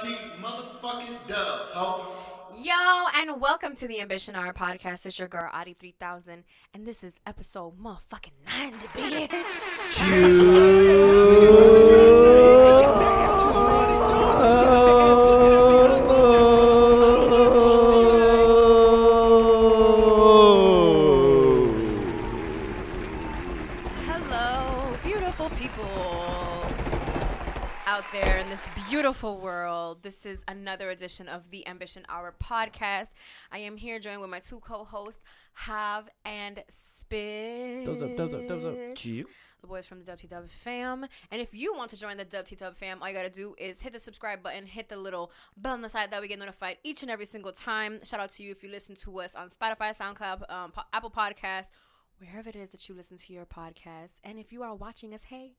motherfucking dub, ho. Yo, and welcome to the Ambition Hour podcast. It's your girl, Adi 3000, and this is episode motherfucking 90, bitch. Hello, beautiful people out there in this beautiful world. This is another edition of the Ambition Hour podcast. I am here joined with my two co-hosts, Hav and Spitz. Thumbs up. The boys from the WTW fam. And if you want to join the WTW fam, all you gotta do is hit the subscribe button, hit the little bell on the side that we get notified each and every single time. Shout out to you if you listen to us on Spotify, SoundCloud, Apple Podcasts, wherever it is that you listen to your podcast. And if you are watching us, hey,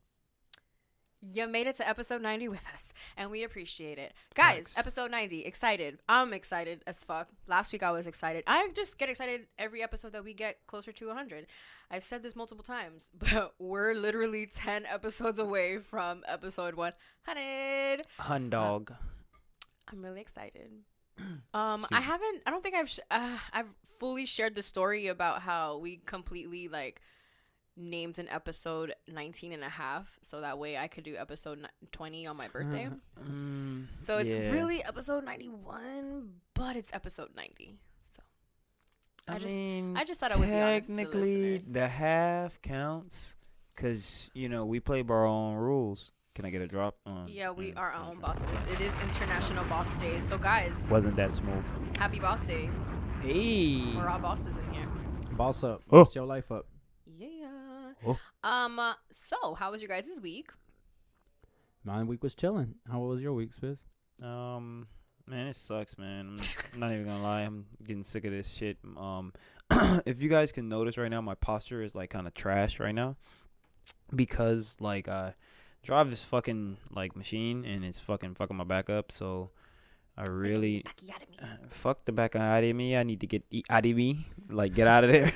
you made it to episode 90 with us, and we appreciate it. Guys, Thanks. episode 90, excited. I'm excited as fuck. Last week I was excited. I just get excited every episode that we get closer to 100. I've said this multiple times, but we're literally 10 episodes away from episode 100. Hundog. I'm really excited. I don't think I've fully shared the story about how we completely named an episode 19 and a half, so that way I could do episode 20 on my birthday. So it's really episode 91, but it's episode 90. So I just thought I would be honest to the technically listeners. the half counts because we play by our own rules. Can I get a drop? Yeah, we are our own bosses. It is International Boss Day, so guys, Wasn't that smooth? happy Boss Day. Hey. We're all bosses in here. Boss up. Oh. Boss your life up. Yeah. Oh. So how was your guys' week? My week was chilling. How was your week, Spiz? Man, it sucks, man. I'm not even gonna lie. I'm getting sick of this shit. If you guys can notice right now, my posture is kind of trash right now because I drive this fucking machine and it's fucking fucking my back up. So I really fuck the back out of me. I need to get out of me, get out of there.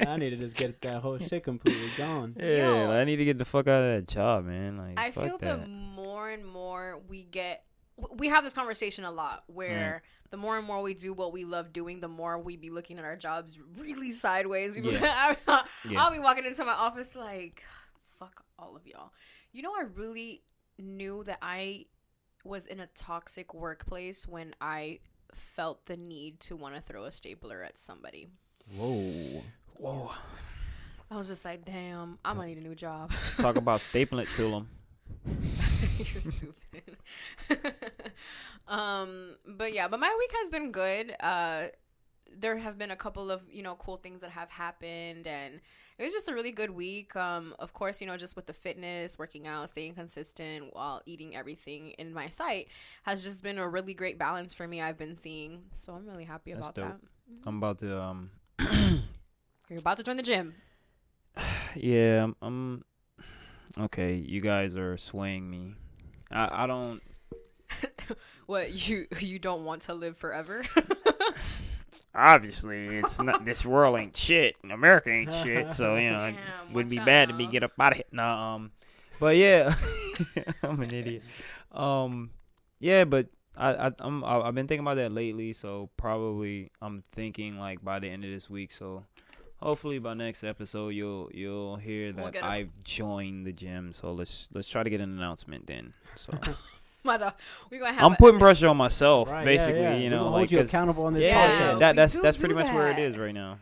I need to just get that whole shit completely gone. Yeah, Yo. I need to get the fuck out of that job, man. I fuck feel that. the more and more we have this conversation a lot where the more and more we do what we love doing, the more we be looking at our jobs really sideways. I'll be walking into my office fuck all of y'all. I really knew that I was in a toxic workplace when I felt the need to want to throw a stapler at somebody. Whoa. I was just like, damn, I'm gonna need a new job. Talk about stapling it to them. You're stupid. But my week has been good. There have been a couple of cool things that have happened, and it was just a really good week. Of course, just with the fitness, working out, staying consistent while eating everything in my sight has just been a really great balance for me. I've been seeing, so I'm really happy That's about dope. that. I'm about to You're about to join the gym. yeah, I'm okay. You guys are swaying me. I don't. What, you don't want to live forever? Obviously, it's not. This world ain't shit. America ain't shit. So it Damn, would be watch bad to out. be get up out of here. No, but yeah, I'm an idiot. Yeah, but I've been thinking about that lately. So probably I'm thinking by the end of this week. So hopefully by next episode you'll hear We'll that get a- I've joined the gym. So let's try to get an announcement then. So. We're gonna have I'm putting pressure on myself, Right, basically. yeah. You We're know, gonna hold you 'cause- accountable on this Yeah, podcast. that's pretty do much where it that. is right now.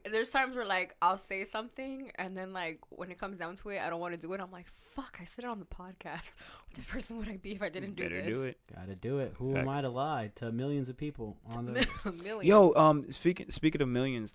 There's times where I'll say something and then when it comes down to it, I don't want to do it. I'm like, fuck, I said it on the podcast. What the person would I be if I didn't do Better this? do it. Gotta do it. Who am I Facts. to lie to millions of people on the? Millions. Yo, speaking of millions,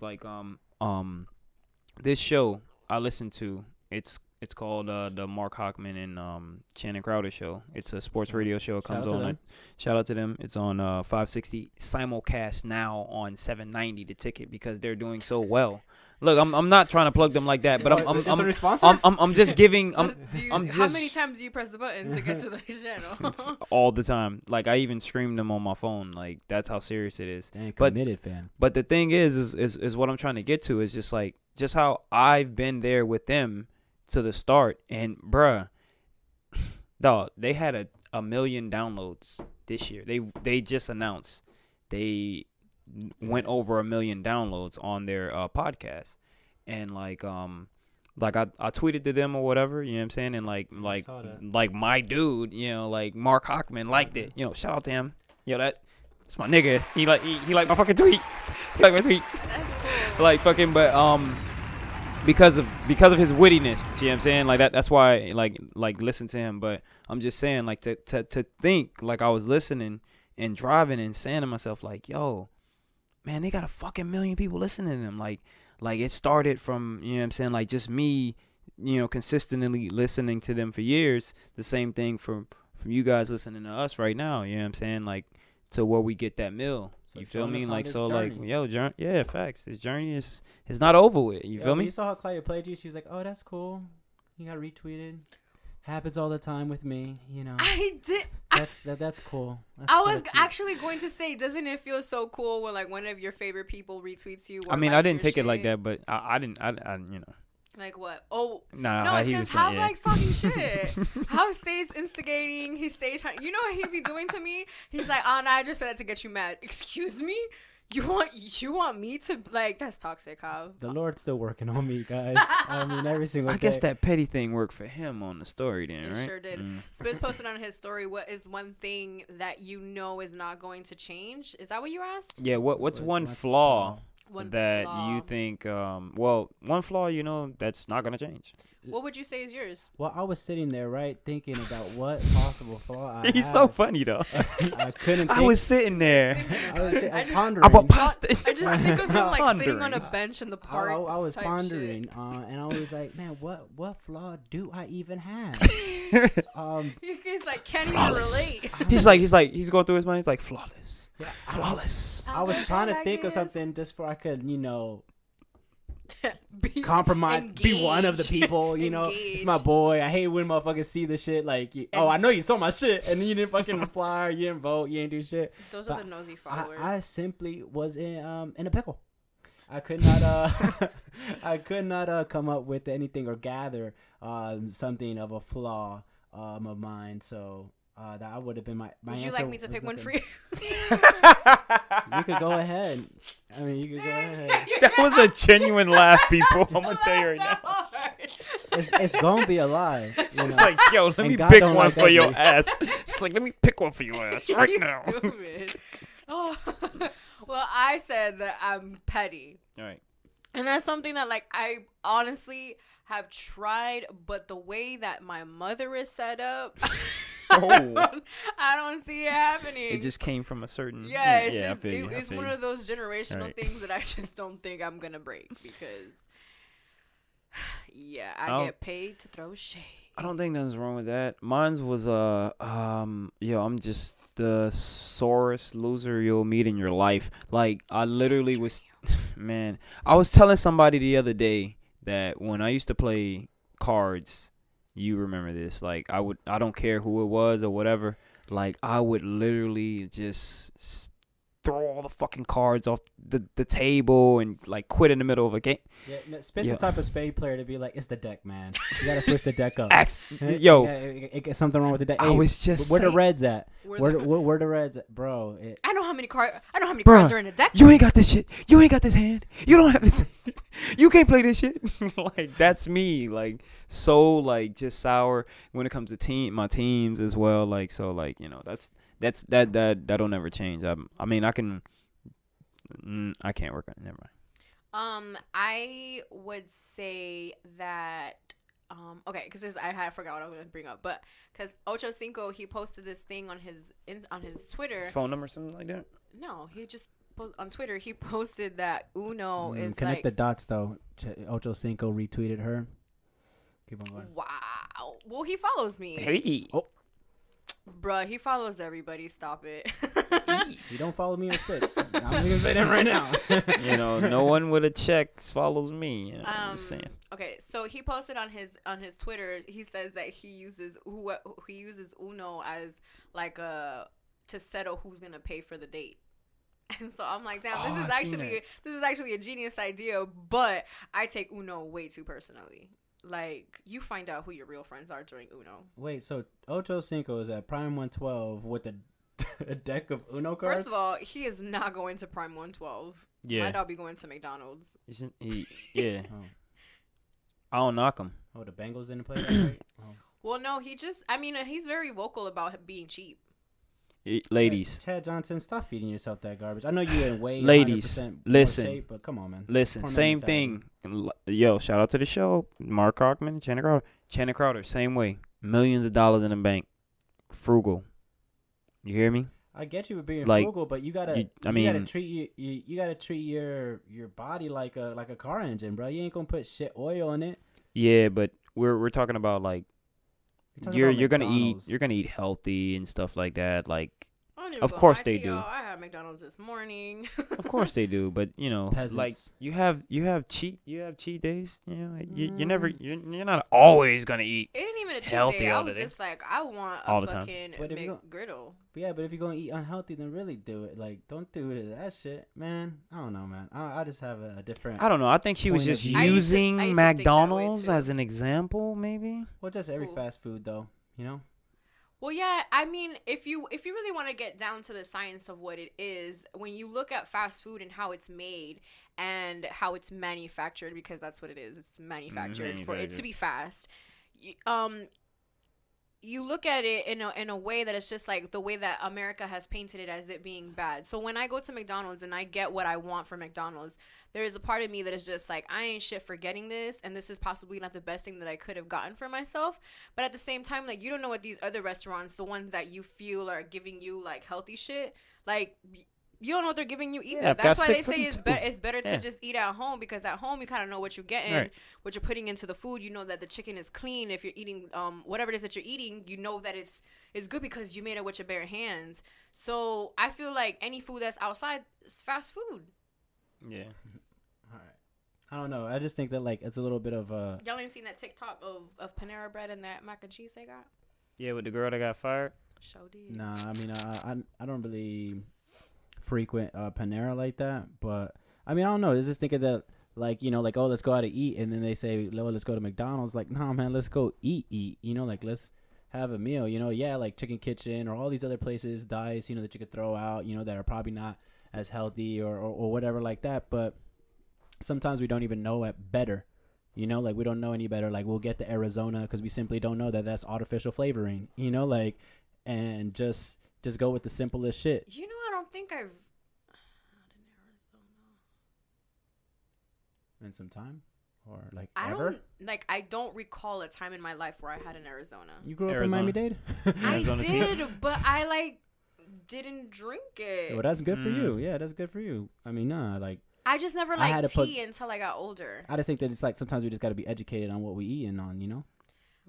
this show I listened to, it's called the Mark Hockman and Shannon Crowder show. It's a sports radio show. It Shout comes out to on. them. Shout out to them. It's on 560 simulcast now on 790 the ticket because they're doing so well. Look, I'm not trying to plug them like that, but Is it a sponsor? I'm just giving. So how just- many times do you press the button to get to the channel? all the time. I even stream them on my phone. That's how serious it is. Dang, But- committed fan. But the thing is what I'm trying to get to is just how I've been there with them to the start. And bruh, dog, they had 1 million downloads this year. They just announced they went over 1 million downloads on their podcast, and like I tweeted to them or whatever, you know what I'm saying, and like my dude, you know, like Mark Hockman liked it, you know, shout out to him, that's my nigga. He like my fucking tweet, he like my tweet, That's cool. like fucking, but because of his wittiness, you know what I'm saying, like that's why like listen to him. But I'm just saying, like to think, like I was listening and driving and saying to myself, like, yo, man, they got a fucking million people listening to them. Like it started from, you know what I'm saying, like just me, you know, consistently listening to them for years. The same thing from you guys listening to us right now, you know what I'm saying, like to where we get that mill. So you feel me? Like, so journey. like, yo, yeah, facts. His journey is not over with. You feel me? You saw how Claudia played you. She was like, "Oh, that's cool. You got retweeted. Happens all the time with me, you know." I did. That's cool. I was actually going to say, doesn't it feel so cool when like one of your favorite people retweets you? Or I mean, I didn't take shit? it like that, but I didn't, you know. Like what? Oh, Nah, no, it's he because was How saying, likes talking shit. How stays instigating. He stays trying. You know what he be doing to me? He's like, "Oh, no, I just said that to get you mad." Excuse me? You want me to like? That's toxic, How. The Lord's still working on me, guys. I mean, every single day. I guess that petty thing worked for him on the story, then, It right? sure did. Spitz posted on his story, what is one thing that you know is not going to change? Is that what you asked? Yeah. What's one flaw One that flaw. you think? Well, one flaw, you know, that's not gonna change. What would you say is yours? Well, I was sitting there, right, thinking about what possible flaw I He's have. so funny though. I couldn't. I was sitting there. I was pondering. I'm pasta. I just think of him like sitting on a Pondering. bench in the park. I was type pondering, shit. and I was like, man, what flaw do I even have? He's like, can't Flawless. even relate. He's going through his mind. He's like flawless, Yeah, flawless. I was trying to think of something just for I could, you know, compromise, be one of the people, you know. It's my boy. I hate when motherfuckers see the shit like, I know you saw my shit, and then you didn't fucking reply, or you didn't vote, you didn't do shit. Those But are the nosy followers. I simply was in a pickle. I could not come up with anything or gather something of a flaw of mine. So that would have been my Would answer. you like me to pick one for you? You could go ahead. I mean, you could go ahead. That was a genuine laugh, people. I'm gonna tell you right now. It's gonna be a lie. You It's know? like, yo, let And me God pick don't one like for your ugly. ass. It's like, let me pick one for your ass right now. Stupid. Oh. Well, I said that I'm petty. All right. And that's something that, like, I honestly have tried, but the way that my mother is set up, Oh. I don't see it happening. It just came from a certain. yeah, it's I just feel you, I it's feel one you. of those generational Right. things that I just don't think I'm gonna break because, yeah, I Oh. get paid to throw shade. I don't think nothing's wrong with that. Mine's was I'm just the sorest loser you'll meet in your life. Like I literally was, man. I was telling somebody the other day that when I used to play cards, you remember this. Like I don't care who it was or whatever. Like I would literally just throw all the fucking cards off the table and like quit in the middle of a game. Yeah, no, Spit's Yeah. the type of spade player to be like, it's the deck, man. You gotta switch the deck up. Yo. It something wrong with the deck. I was just where the saying- Reds at? Where the- Where the Reds at, bro? I know how many cards Bruh. cards are in a deck. You ain't got this shit. You ain't got this hand. You don't have this. You can't play this shit. Like that's me. Like so like just sour when it comes to my teams as well. Like so like you know that'll never change. I mean I can. I can't work on it. Never mind. I would say that okay, because I forgot what I was gonna bring up, but because Ocho Cinco, he posted this thing on his Twitter. His phone number or something like that. No, he just on Twitter he posted that Uno is Connect like the dots though. Ocho Cinco retweeted her. Keep on going. wow. Well, he follows me. Hey. Oh. Bruh, he follows everybody. Stop it. You don't follow me on Spitz. I'm gonna say that right now. You know, no one with a check follows me. You know, I'm just saying. Okay, so he posted on his Twitter. He says that he uses Uno as like to settle who's gonna pay for the date. And so I'm like, damn, this is actually a genius idea, but I take Uno way too personally. like you find out who your real friends are during Uno. Wait, so Ocho Cinco is at Prime 112 with a deck of Uno cards? First of all, he is not going to Prime 112. Yeah. My dog be going to McDonald's. Yeah. I don't knock him. Oh, the Bengals didn't play that right? Oh. Well, no, he's very vocal about being cheap. Ladies. Chad Johnson, stop feeding yourself that garbage. I know you in way Ladies, 100% listen. more shape, but come on, man. Listen, Torment same mentality. thing. Yo, shout out to the show. Mark Cockman, Channing Crowder. Channing Crowder, same way. Millions of dollars in the bank. Frugal. You hear me? I get you with being Like, frugal, but you gotta treat you gotta treat your body like a car engine, bro. You ain't gonna put shit oil in it. Yeah, but we're talking about like you're gonna McDonald's. eat healthy and stuff like that. Like, I don't even of go course lie they to do. y'all. I had McDonald's this morning. Of course they do, but you know, Peasants. like you have cheat days. You know, you're not always gonna eat. It ain't even a cheat Healthy day. I all was the day. just like, I want All a the time. fucking But if you McGriddle. But yeah, but if you're gonna eat unhealthy, then really do it. Like, don't do it that shit, man. I don't know, man. I just have a different. I don't know. I think she was Point of just view. I used to using think that way, McDonald's too. as an example, maybe. Well, just every Ooh. fast food though, you know. Well, yeah, I mean, if you really want to get down to the science of what it is, when you look at fast food and how it's made and how it's manufactured, because that's what it is, it's manufactured for it to be fast. You look at it in a way that it's just like the way that America has painted it as it being bad. So when I go to McDonald's and I get what I want from McDonald's, there is a part of me that is just like, I ain't shit for getting this, and this is possibly not the best thing that I could have gotten for myself. But at the same time, like, you don't know what these other restaurants, the ones that you feel are giving you like healthy shit, like, you don't know what they're giving you either. Yeah, That's got why they sick say food it's better Yeah. to just eat at home, because at home you kind of know what you're getting, Right. what you're putting into the food. You know that the chicken is clean. If you're eating whatever it is that you're eating, you know that it's good because you made it with your bare hands. So I feel like any food that's outside is fast food. Yeah. All right. I don't know. I just think that like it's a little bit of a. Y'all ain't seen that TikTok of Panera Bread and that mac and cheese they got? Yeah, with the girl that got fired. Show did. Nah, I mean, I don't really frequent Panera like that, but I mean, I don't know. I just thinking that like, you know, like, oh, let's go out to eat, and then they say, oh, let's go to McDonald's. Like, nah, man, let's go eat. You know, like, let's have a meal. You know, yeah, like Chicken Kitchen or all these other places, Dice, you know, that you could throw out, you know, that are probably not as healthy or whatever like that. But sometimes we don't even know it better. You know, like, we don't know any better. Like, we'll get to Arizona because we simply don't know that that's artificial flavoring. You know, like, and just go with the simplest shit. You know, I don't think I've had in Arizona. In some time, or like I ever. I don't recall a time in my life where I had in Arizona. You grew up in Arizona. Miami-Dade. I Arizona tea? did, but I like didn't drink it. Well, that's good for you. Yeah, that's good for you. I mean, nah, like I just never I had liked to tea until I got older. I just think that it's like sometimes we just got to be educated on what we eat and on, you know.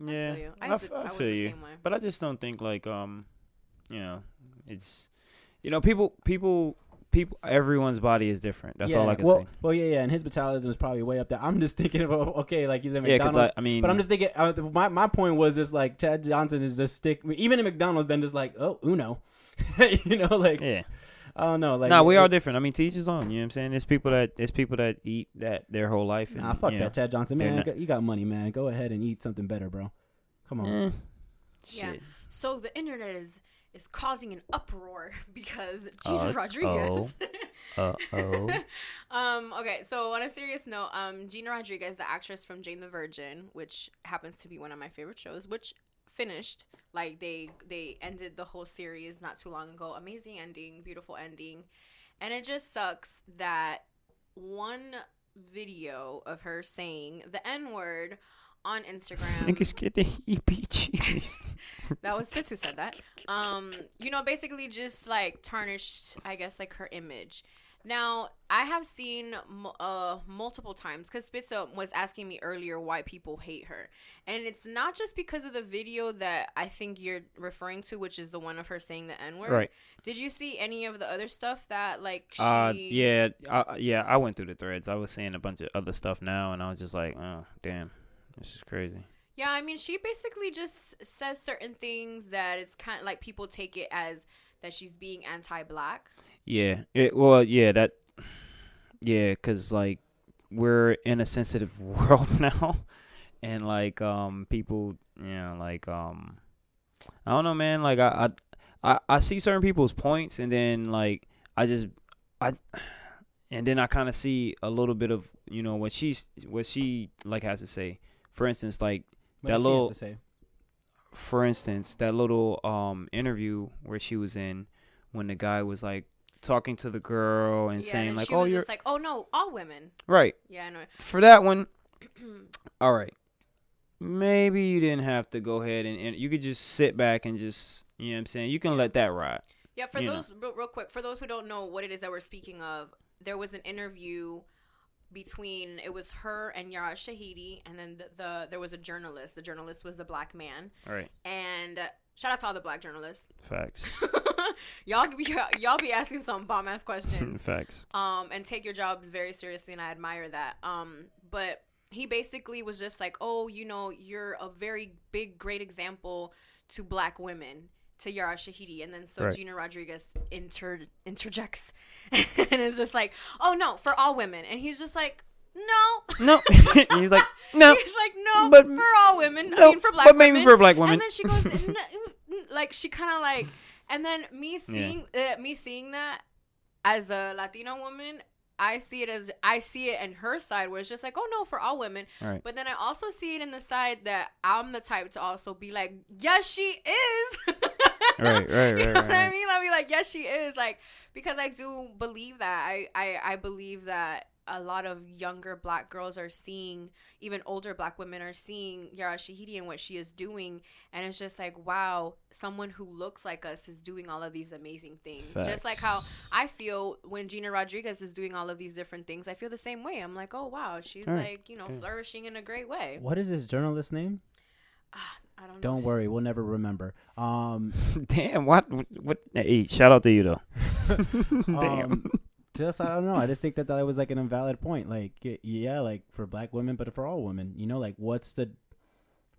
Yeah, I feel you. I was feel the you. same way. But I just don't think like you know, it's, you know, people. Everyone's body is different. That's all I can say. Well, yeah, and his metabolism is probably way up there. I'm just thinking about okay, like he's at Yeah, McDonald's. because I mean, But I'm just thinking, my point was just like Chad Johnson is just even in McDonald's, then just like, oh, Uno, you know, like yeah. I don't know, like Nah, we are different. I mean, to each his own. You know what I'm saying? There's people that eat that their whole life. And, Nah, fuck you that, know, Chad Johnson, they're man. not- You got money, man. Go ahead and eat something better, bro. Come on. Yeah. Shit. So the internet is causing an uproar because Gina Rodriguez. Okay, so on a serious note, Gina Rodriguez, the actress from Jane the Virgin, which happens to be one of my favorite shows, which finished, like they ended the whole series not too long ago. Amazing ending, beautiful ending. And it just sucks that one video of her saying the N-word on Instagram. Niggas get the EPGs. That was Fitz who said that. You know, basically just like tarnished, I guess, like her image. Now, I have seen multiple times, because Spitzo was asking me earlier why people hate her. And it's not just because of the video that I think you're referring to, which is the one of her saying the N-word. Right. Did you see any of the other stuff that, like, she... Yeah, I went through the threads. I was seeing a bunch of other stuff now, and I was just like, oh, damn, this is crazy. Yeah, I mean, she basically just says certain things that it's kind of like people take it as that she's being anti-black. Yeah. Because, like, we're in a sensitive world now, and like people, like I don't know, man. Like I see certain people's points, and then like I and then I kind of see a little bit of what she like has to say. For instance, like What that does she have little to say? for instance, that little interview where she was in when the guy was like talking to the girl and saying and like, she "Oh, was you're just like, oh no, all women." right." Yeah, I know. For that one, all right. Maybe you didn't have to go ahead and you could just sit back and just, you know what I'm saying? You can let that ride. Yeah, for those real quick, for those who don't know what it is that we're speaking of, there was an interview between, it was her and Yara Shahidi, and then there was a journalist. The journalist was a black man. All right. And shout out to all the black journalists. Facts. y'all be asking some bomb ass questions. Facts. And take your jobs very seriously, and I admire that. But he basically was just like, oh, you're a very big, great example to black women, to Yara Shahidi. And then so Gina Rodriguez interjects and it's just like, oh no, for all women. And he's just like, no. He's like, no. He's like, no, but for all women. No, I mean, for black women. But maybe for black women. And then she goes, like, she kind of like, and then me seeing that as a Latino woman, I see it in her side where it's just like, oh no, for all women. Right. But then I also see it in the side that I'm the type to also be like, yes, she is. Right. You know what I mean? I'll be like, yes, she is. Like, because I do believe that. I believe that a lot of younger black girls are seeing, even older black women are seeing Yara Shahidi and what she is doing, and it's just like, wow, someone who looks like us is doing all of these amazing things. Facts. Just like how I feel when Gina Rodriguez is doing all of these different things, I feel the same way. I'm like, oh wow, she's flourishing in a great way. What is this journalist's name? I don't know. Don't worry, we'll never remember. Damn, what? Hey, shout out to you though. Damn. I don't know. I just think that was like an invalid point. Like, yeah, like for black women, but for all women, like what's the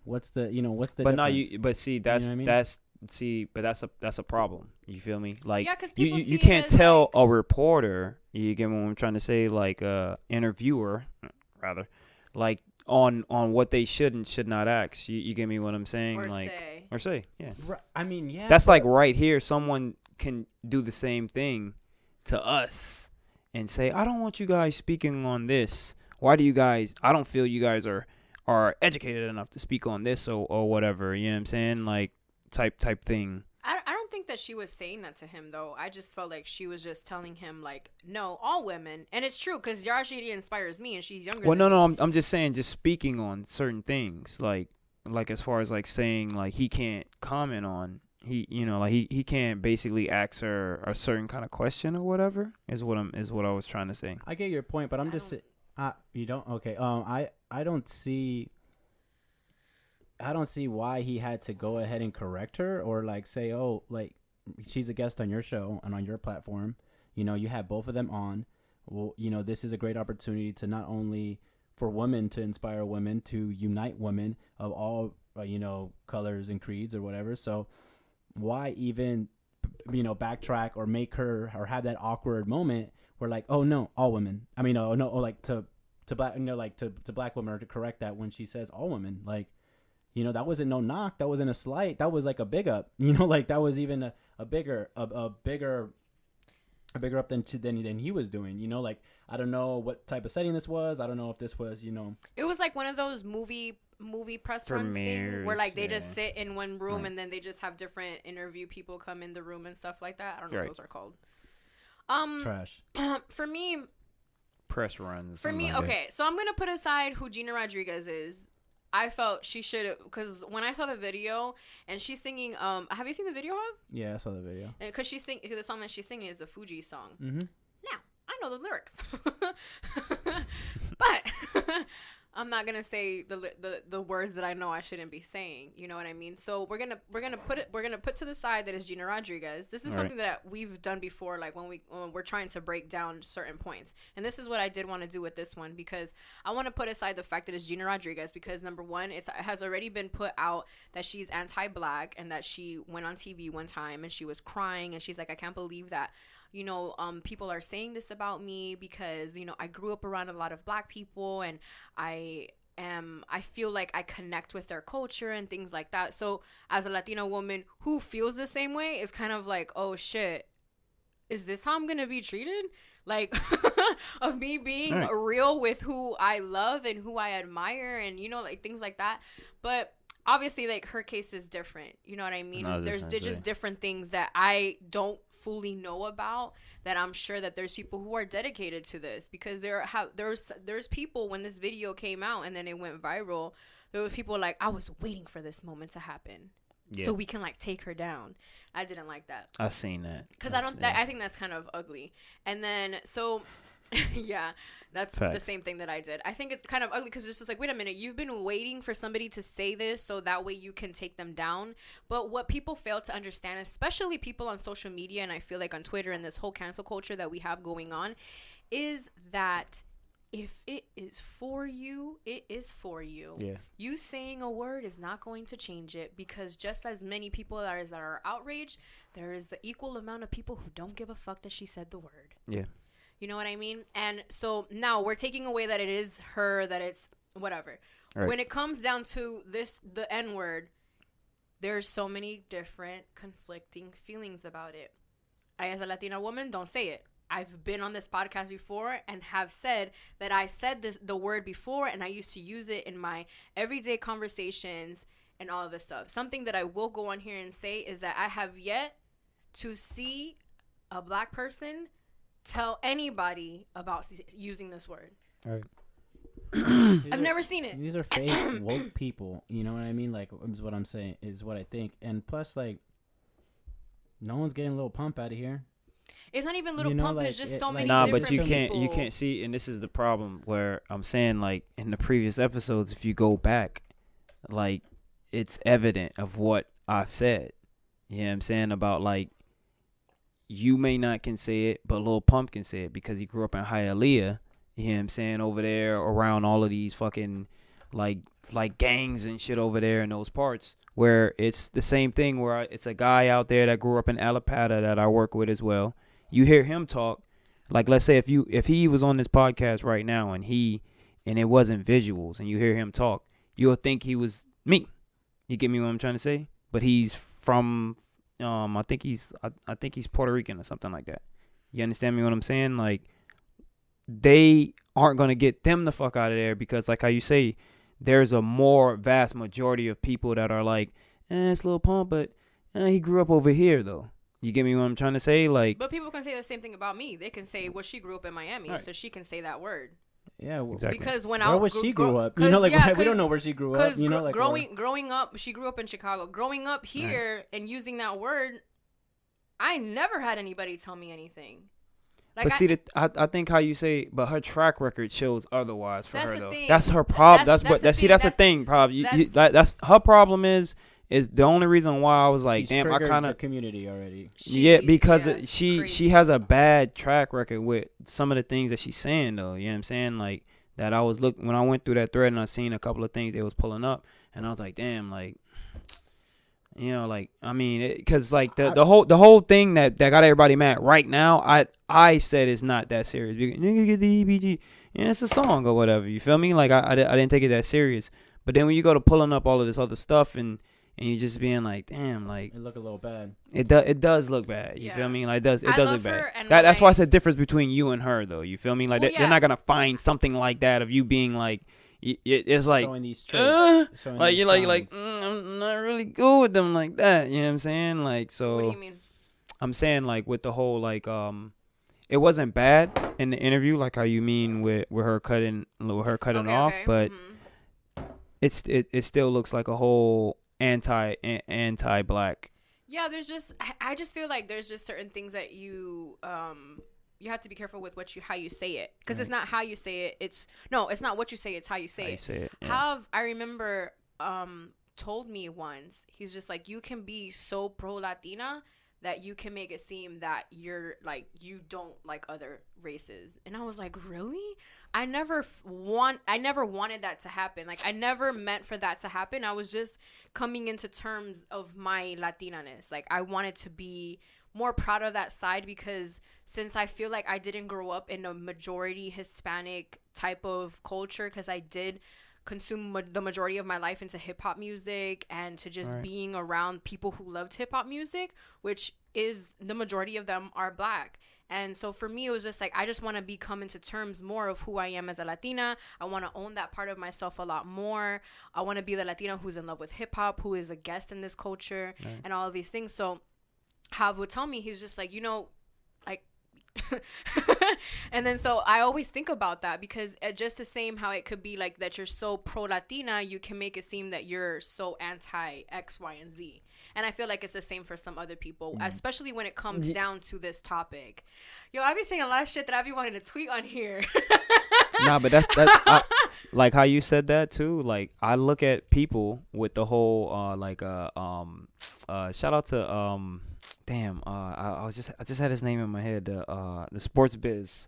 But difference? now but see, that's what I mean? that's a problem. You feel me? Like, yeah, 'cause people you see can't it as tell like, a reporter. You get what I'm trying to say? Like interviewer, rather, like on what they should and should not ask. You get me what I'm saying? or say, yeah. I mean, yeah. That's like right here. Someone can do the same thing to us and say, I don't want you guys speaking on this. Why do you guys? I don't feel you guys are educated enough to speak on this or whatever. You know what I'm saying? Like type thing. I don't think that she was saying that to him, though. I just felt like she was just telling him, like, no, all women. And it's true, because Yara Shahidi inspires me, and she's younger than me. No, I'm just saying, just speaking on certain things, like as far as, like, saying, like, he can't comment on, he can't basically ask her a certain kind of question or whatever, is what I was trying to say. I get your point, but I'm just you don't? Okay. I don't see why he had to go ahead and correct her or like say, oh, like she's a guest on your show and on your platform. You have both of them on. Well, this is a great opportunity to not only for women to inspire women, to unite women of all, colors and creeds or whatever. So why even, backtrack or make her or have that awkward moment where like, oh no, all women. I mean, no, like to black, like to black women, or to correct that when she says all women, like, that wasn't no knock. That wasn't a slight. That was like a big up. Like that was even a bigger up than he was doing. Like I don't know what type of setting this was. I don't know if this was, It was like one of those movie press runs thing where like they just sit in one room and then they just have different interview people come in the room and stuff like that. I don't know what those are called. Trash. For me, press runs. For me, okay. So I'm gonna put aside who Gina Rodriguez is. I felt she should, because when I saw the video and she's singing, have you seen the video, Rob? Yeah, I saw the video. Because the song that she's singing is a Fuji song. Mm-hmm. Now, I know the lyrics. But I'm not gonna say the words that I know I shouldn't be saying. You know what I mean? So we're gonna put to the side that is Gina Rodriguez. This is something that we've done before, like when we're trying to break down certain points. And this is what I did want to do with this one, because I want to put aside the fact that it's Gina Rodriguez, because number one, it has already been put out that she's anti-black and that she went on TV one time and she was crying and she's like, I can't believe that people are saying this about me because, I grew up around a lot of black people and I feel like I connect with their culture and things like that. So as a Latina woman who feels the same way, it's kind of like, oh shit, is this how I'm gonna be treated? Like, of me being real with who I love and who I admire, and like things like that. But obviously, like, her case is different. You know what I mean? No, there's just different things that I don't fully know about, that I'm sure that there's people who are dedicated to this, because there's people, when this video came out and then it went viral, there were people like, I was waiting for this moment to happen. Yeah. So we can like take her down. I didn't like that. I seen that. Because I think that's kind of ugly. And then so yeah, that's Facts. The same thing that I did. I think it's kind of ugly because it's just like, wait a minute, you've been waiting for somebody to say this so that way you can take them down. But what people fail to understand, especially people on social media, and I feel like on Twitter and this whole cancel culture that we have going on, is that if it is for you, it is for you. Yeah. You saying a word is not going to change it, because just as many people that are outraged, there is the equal amount of people who don't give a fuck that she said the word. Yeah. You know what I mean? And so now we're taking away that it is her, that it's whatever. Right. When it comes down to the N-word, there's so many different conflicting feelings about it. I, as a Latina woman, don't say it. I've been on this podcast before and have said that I said the word before, and I used to use it in my everyday conversations and all of this stuff. Something that I will go on here and say is that I have yet to see a black person tell anybody about using this word. All right. I've never seen it. These are fake woke people. You know what I mean? Like, is what I'm saying, is what I think. And plus, like, no one's getting a little pump out of here. It's not even little pump. Like, there's just so many different but you people. can't see, and this is the problem where I'm saying, like, in the previous episodes, if you go back, like, it's evident of what I've said. You know what I'm saying? About, like, you may not can say it, but Lil Pump can say it because he grew up in Hialeah. You know what I'm saying? Over there around all of these fucking, like gangs and shit over there in those parts, where it's the same thing where it's a guy out there that grew up in Alapata that I work with as well. You hear him talk, like, let's say if he was on this podcast right now and it wasn't visuals and you hear him talk, you'll think he was me. You get me what I'm trying to say? But he's from I think he's Puerto Rican or something like that. You understand me what I'm saying? Like, they aren't gonna get them the fuck out of there, because like how you say, there's a more vast majority of people that are like, it's Lil Pump, but he grew up over here though. You get me what I'm trying to say? Like, but people can say the same thing about me. They can say, well, she grew up in Miami, right, so she can say that word. Yeah, well, exactly. Because when she grew up, you know, like, we don't know where she grew up. You know, like, growing up, she grew up in Chicago. Growing up here and using that word, I never had anybody tell me anything. Like, but see, I think how you say, but her track record shows otherwise for her though. Thing. That's her problem. That's the thing. Probably that's her problem is the only reason why I was like, damn, I kind of the community already. Because she has a bad track record with some of the things that she's saying though. You know what I'm saying? Like, that I was when I went through that thread and I seen a couple of things they was pulling up, and I was like, damn, like, you know, like, I mean, because like the whole thing that got everybody mad right now, I said it's not that serious. Nigga get the EBG, yeah, it's a song or whatever. You feel me? Like, I didn't take it that serious. But then when you go to pulling up all of this other stuff and you just being like, damn, like, it look a little bad. It does look bad. You feel me? Like, it does look bad. That's why it's a difference between you and her though. You feel me? Like, they're not gonna find something like that of you being like, it's like, showing these traits, like, you're like, I'm not really good with them like that. You know what I'm saying? Like, so. What do you mean? I'm saying, like, with the whole, like, it wasn't bad in the interview, like how you mean with her cutting off, but it still looks like a whole anti-black. Yeah, I just feel like there's just certain things that you have to be careful with how you say it, because it's not how you say it. It's not what you say. It's how you say it. Yeah. I remember told me once, he's just like, you can be so pro Latina that you can make it seem that you're like, you don't like other races. And I was like, really? I never wanted that to happen. Like, I never meant for that to happen. I was just coming into terms of my Latina-ness. Like, I wanted to be more proud of that side, because since I feel like I didn't grow up in a majority Hispanic type of culture, because I did consume the majority of my life into hip hop music and to just being around people who loved hip hop music, which is the majority of them are Black. And so for me, it was just like, I just want to come into terms more of who I am as a Latina. I want to own that part of myself a lot more. I want to be the Latina who's in love with hip hop, who is a guest in this culture and all of these things. So Hav would tell me, he's just like, you know, like, and then so I always think about that, because just the same how it could be like that you're so pro Latina, you can make it seem that you're so anti X, Y, and Z. And I feel like it's the same for some other people, especially when it comes down to this topic. Yo, I be saying a lot of shit that I be wanting to tweet on here. Nah, but that's like how you said that too. Like, I look at people with the whole shout out to I just had his name in my head, the sports biz.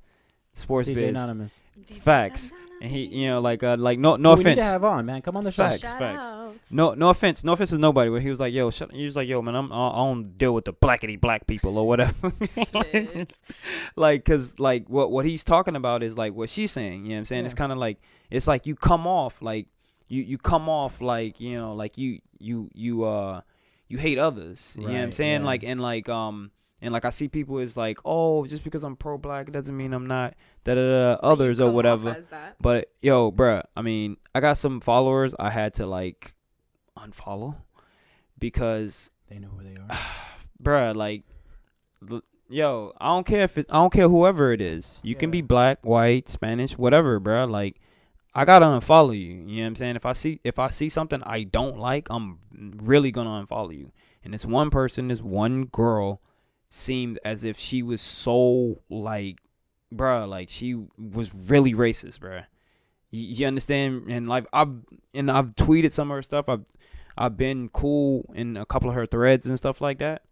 Sports DJ biz. Anonymous. Facts. Anonymous. And he, you know, like no We offense. need to have on, man. Come on the show. Facts. Shout Facts. out. No offense to nobody, but he was like, yo, he was like, yo, man, I don't deal with the blackity black people or whatever. Like, cause like what he's talking about is like what she's saying. You know what I'm saying? Yeah. It's kind of like, it's like you come off like you come off like, you know, like you hate others. You know what I'm Right, saying? yeah. Like, and like I see people is like, oh, just because I'm pro black, it doesn't mean I'm not others or whatever. But yo, bruh, I mean, I got some followers I had to like unfollow because They know who they are. bruh, like, yo, I don't care whoever it is. You can be black, white, Spanish, whatever, bruh. Like, I gotta unfollow you. You know what I'm saying? If I see something I don't like, I'm really gonna unfollow you. And this one girl seemed as if she was so like, bruh, like she was really racist, bruh. You understand? And like I've tweeted some of her stuff. I've been cool in a couple of her threads and stuff like that.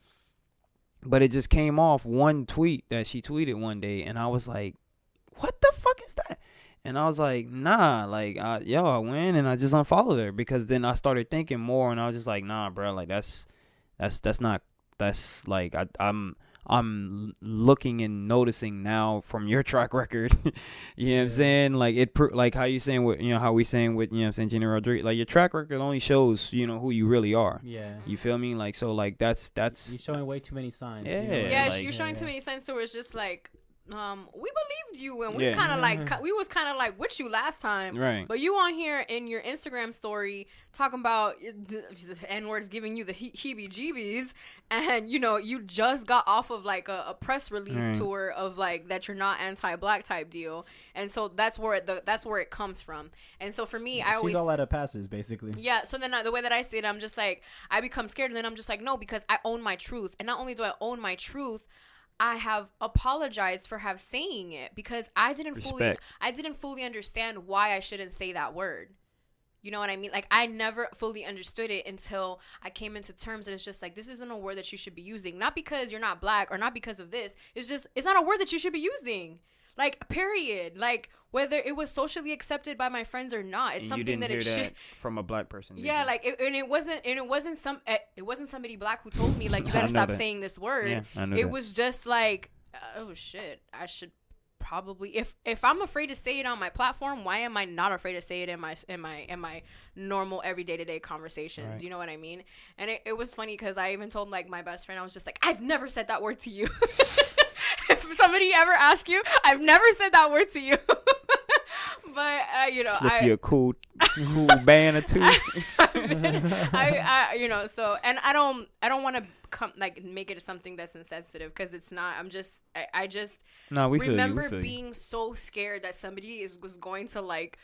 But it just came off one tweet that she tweeted one day, and I was like, what the fuck is that? And I was like, nah, like, I went and I just unfollowed her, because then I started thinking more, and I was just like, nah, bro, like that's like, I'm looking and noticing now from your track record, you know what I'm saying? Like like how you saying with, you know, how we saying with, you know what I'm saying, Jenny Rodriguez, like your track record only shows, you know, who you really are. Yeah. You feel me? Like, so like that's You're showing way too many signs. Yeah. You know? Yeah, like, you're showing too many signs, so it's just like, we believed you, and we Yeah. kind of like, we was kind of like with you last time, right. but you on here in your Instagram story talking about the N-words giving you the heebie-jeebies, and you know, you just got off of like a press release tour of like that you're not anti-black type deal, and so that's where it comes from. And so for me, I always, she's all out of passes, basically. yeah, so then the way that I see it, I'm just like, I become scared, and then I'm just like, no, because I own my truth. And not only do I own my truth, I have apologized for saying it, because I didn't fully understand why I shouldn't say that word. You know what I mean? Like, I never fully understood it until I came into terms, and it's just like, this isn't a word that you should be using. Not because you're not black or not because of this. It's just, it's not a word that you should be using. Like, period. Like, whether it was socially accepted by my friends or not, it's And something you didn't that hear it that should. from a black person. Yeah, like, it wasn't somebody black who told me like, you gotta stop saying this word. Yeah, I know it that. was just like, oh shit, I should probably, if I'm afraid to say it on my platform, why am I not afraid to say it in my normal everyday to day conversations? Right. You know what I mean? And it was funny, because I even told like my best friend, I was just like, I've never said that word to you. If somebody ever asks you, I've never said that word to you. But you know, slip you a cool band or two. I you know, so, and I don't want to make it something that's insensitive, because it's not. I just remember being so scared that somebody was going to like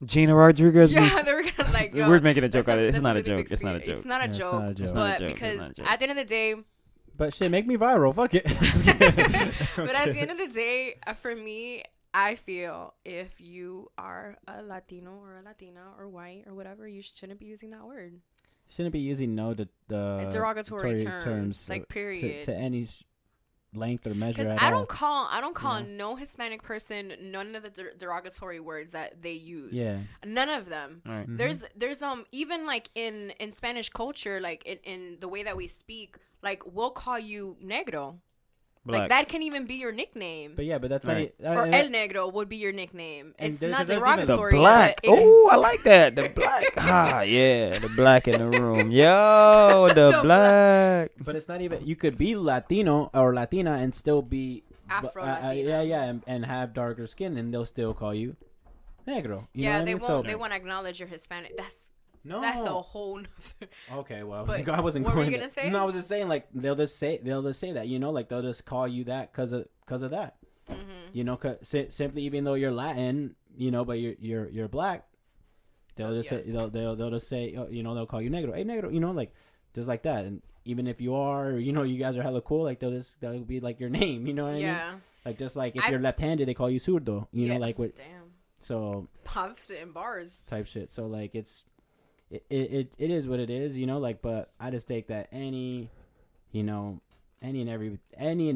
Gina Rodriguez. Yeah, they were gonna like. We're making a joke out of it. It's not a really joke. It's not a joke. It's not a Yeah, joke. it's not a joke. But It's not a joke. because It's not a joke. at the end of the day. But shit, make me viral. Fuck it. But at the end of the day, for me, I feel if you are a Latino or a Latina or white or whatever, you shouldn't be using that word. Shouldn't be using the derogatory terms, like, period. to any length or measure Because at I all. don't call no Hispanic person none of the derogatory words that they use. Yeah. None of them. Right. Mm-hmm. There's even like in Spanish culture, like in the way that we speak, like we'll call you negro. Black. Like that can even be your nickname. But yeah, but that's Right. Or El Negro would be your nickname. And It's there- not 'cause there's even- The derogatory. black. But Oh, I like that. The black. Ah, yeah. The black in the room. Yo, the black. But it's not even. You could be Latino or Latina and still be Afro-Latina. yeah, and have darker skin, and they'll still call you negro. You know yeah, what I they mean? won't. So, They won't acknowledge you're Hispanic. That's no. a whole. Nother... Okay, well, But I wasn't what were going. you gonna say? No, I was just saying like they'll just say that, you know, like they'll just call you that because of that. Mm-hmm. You know, simply even though you're Latin, you know, but you're black, they'll just say they'll just say, you know, they'll call you negro, hey negro, you know, like just like that. And even if you are, you know, you guys are hella cool, like that'll be like your name, you know what I mean? Yeah. Like just like if you're left-handed, they call you zurdo, you know, like what? Damn. So I'm spitting bars. type shit. So like it is what it is, you know, like, but I just think that any and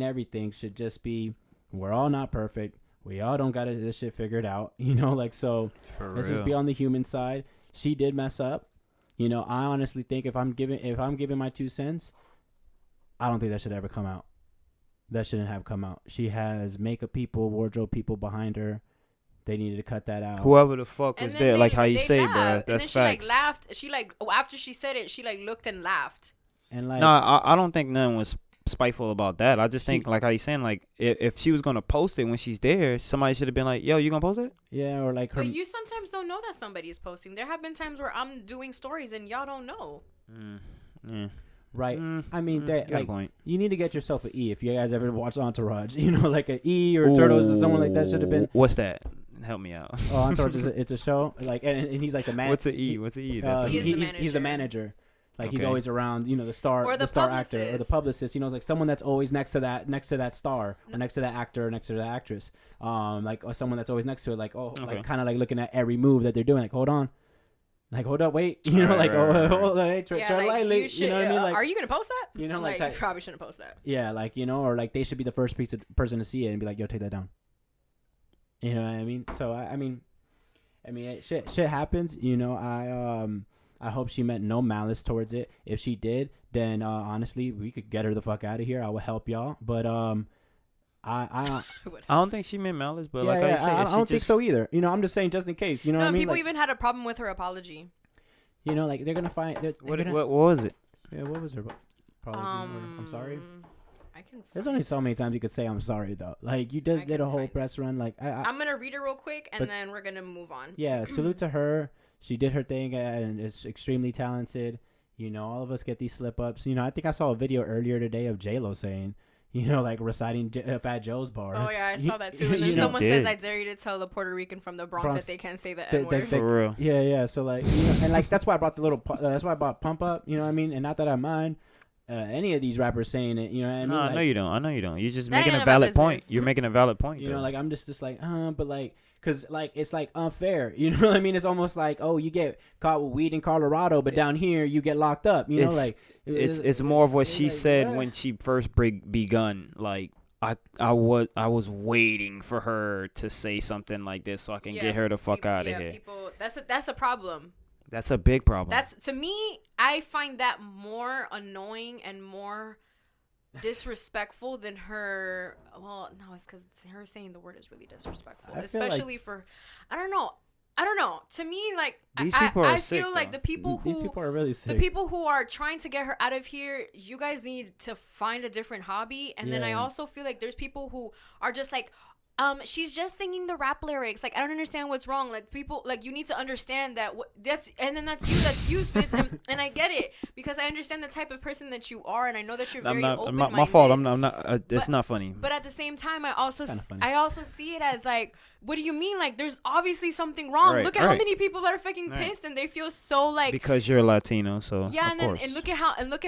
everything should just be, we're all not perfect. We all don't got this shit figured out, you know, like, so let's just be on the human side. She did mess up. You know, I honestly think if I'm giving my 2 cents, I don't think that should ever come out. That shouldn't have come out. She has makeup people, wardrobe people behind her. They needed to cut that out. Whoever the fuck And was then there, they- like how you they say, laughed. bro. And That's then facts. she like laughed. She like after she said it, she like looked and laughed. And like, No, I don't think nothing was spiteful about that. I just think, like how you saying, like if she was gonna post it when she's there, somebody should have been like, "Yo, you gonna post it?" yeah, or like her. But you sometimes don't know that somebody is posting. There have been times where I'm doing stories and y'all don't know. Yeah. Right. I mean, that, got a like, point. you need to get yourself an E if you guys ever watch Entourage. You know, like an E or Turtles or someone like that should have been. What's that? Help me out. Oh, Entourage it's a show. Like, and he's like the man. What's an E? What's an E? That's He's the manager. Like he's Okay. always around, you know, the star Or the star actor or the publicist. publicist. You know, like someone that's always next to that star or next to that actor or next to that actress. Like or someone that's always next to it. Like like kind of like looking at every move that they're doing. Like hold on. Like hold up, wait, you know, like hold on, hey, tread lightly, you should. you know what I mean? Like, are you gonna post that? you know, like you probably shouldn't post that. yeah, like, you know, or like they should be the first person to see it and be like, yo, take that down. You know what I mean? So I mean, shit happens. You know, I hope she meant no malice towards it. If she did, then honestly, we could get her the fuck out of here. I will help y'all, but I don't think she meant malice, but yeah, like how you say, I don't think just so either. You know, I'm just saying just in case. You know what I mean? People Like, even had a problem with her apology. you know, like they're gonna find. What was it? Yeah, what was her apology? I'm sorry. I can. There's only so many times you could say I'm sorry though. Like you just I did a can whole find press run. Like I'm gonna read it real quick and But- then we're gonna move on. yeah, salute to her. She did her thing and is extremely talented. You know, all of us get these slip ups. You know, I think I saw a video earlier today of J-Lo saying, you know, like reciting Fat Joe's bars. Oh yeah, I saw that too. And You then know? someone Did. says, "I dare you to tell the Puerto Rican from the Bronx, Bronx. that they can't say the They- N word." they- For real. Yeah. So like, you know, and like that's why I brought the little. That's why I brought Pump Up. You know what I mean? And not that I mind any of these rappers saying it. You know what I mean? No, Like, I know you don't. I know you don't. You're just That making ain't a none of my valid point. business. You're making a valid point. You know, though. like I'm just like, but like, cause like it's like unfair. You know what I mean? It's almost like, oh, you get caught with weed in Colorado, but down here you get locked up. You know, It's- like it's more of what it's she like, said yeah. when she first begun. Like I was waiting for her to say something like this so I can get her the fuck out of here. People, that's a problem. That's a big problem. That's, to me, I find that more annoying and more disrespectful than her. Well, no, it's because her saying the word is really disrespectful, I feel like- especially for. I don't know. To me, like, These people are I sick, feel like though. the people these who people are really the sick. people who are trying to get her out of here, you guys need to find a different hobby. And then I Yeah. also feel like there's people who are just like, she's just singing the rap lyrics. Like, I don't understand what's wrong. Like, people, like, you need to understand that that's you, Spitz, and I get it because I understand the type of person that you are, and I know that you're very open-minded. my fault. I'm not. It's not funny. But at the same time, I funny. also see it as like, what do you mean? Like, there's obviously something wrong. Right, Look at how right. many people that are fucking Right. pissed, and they feel so like. Because you're Latino, so Yeah, of and then course. and look at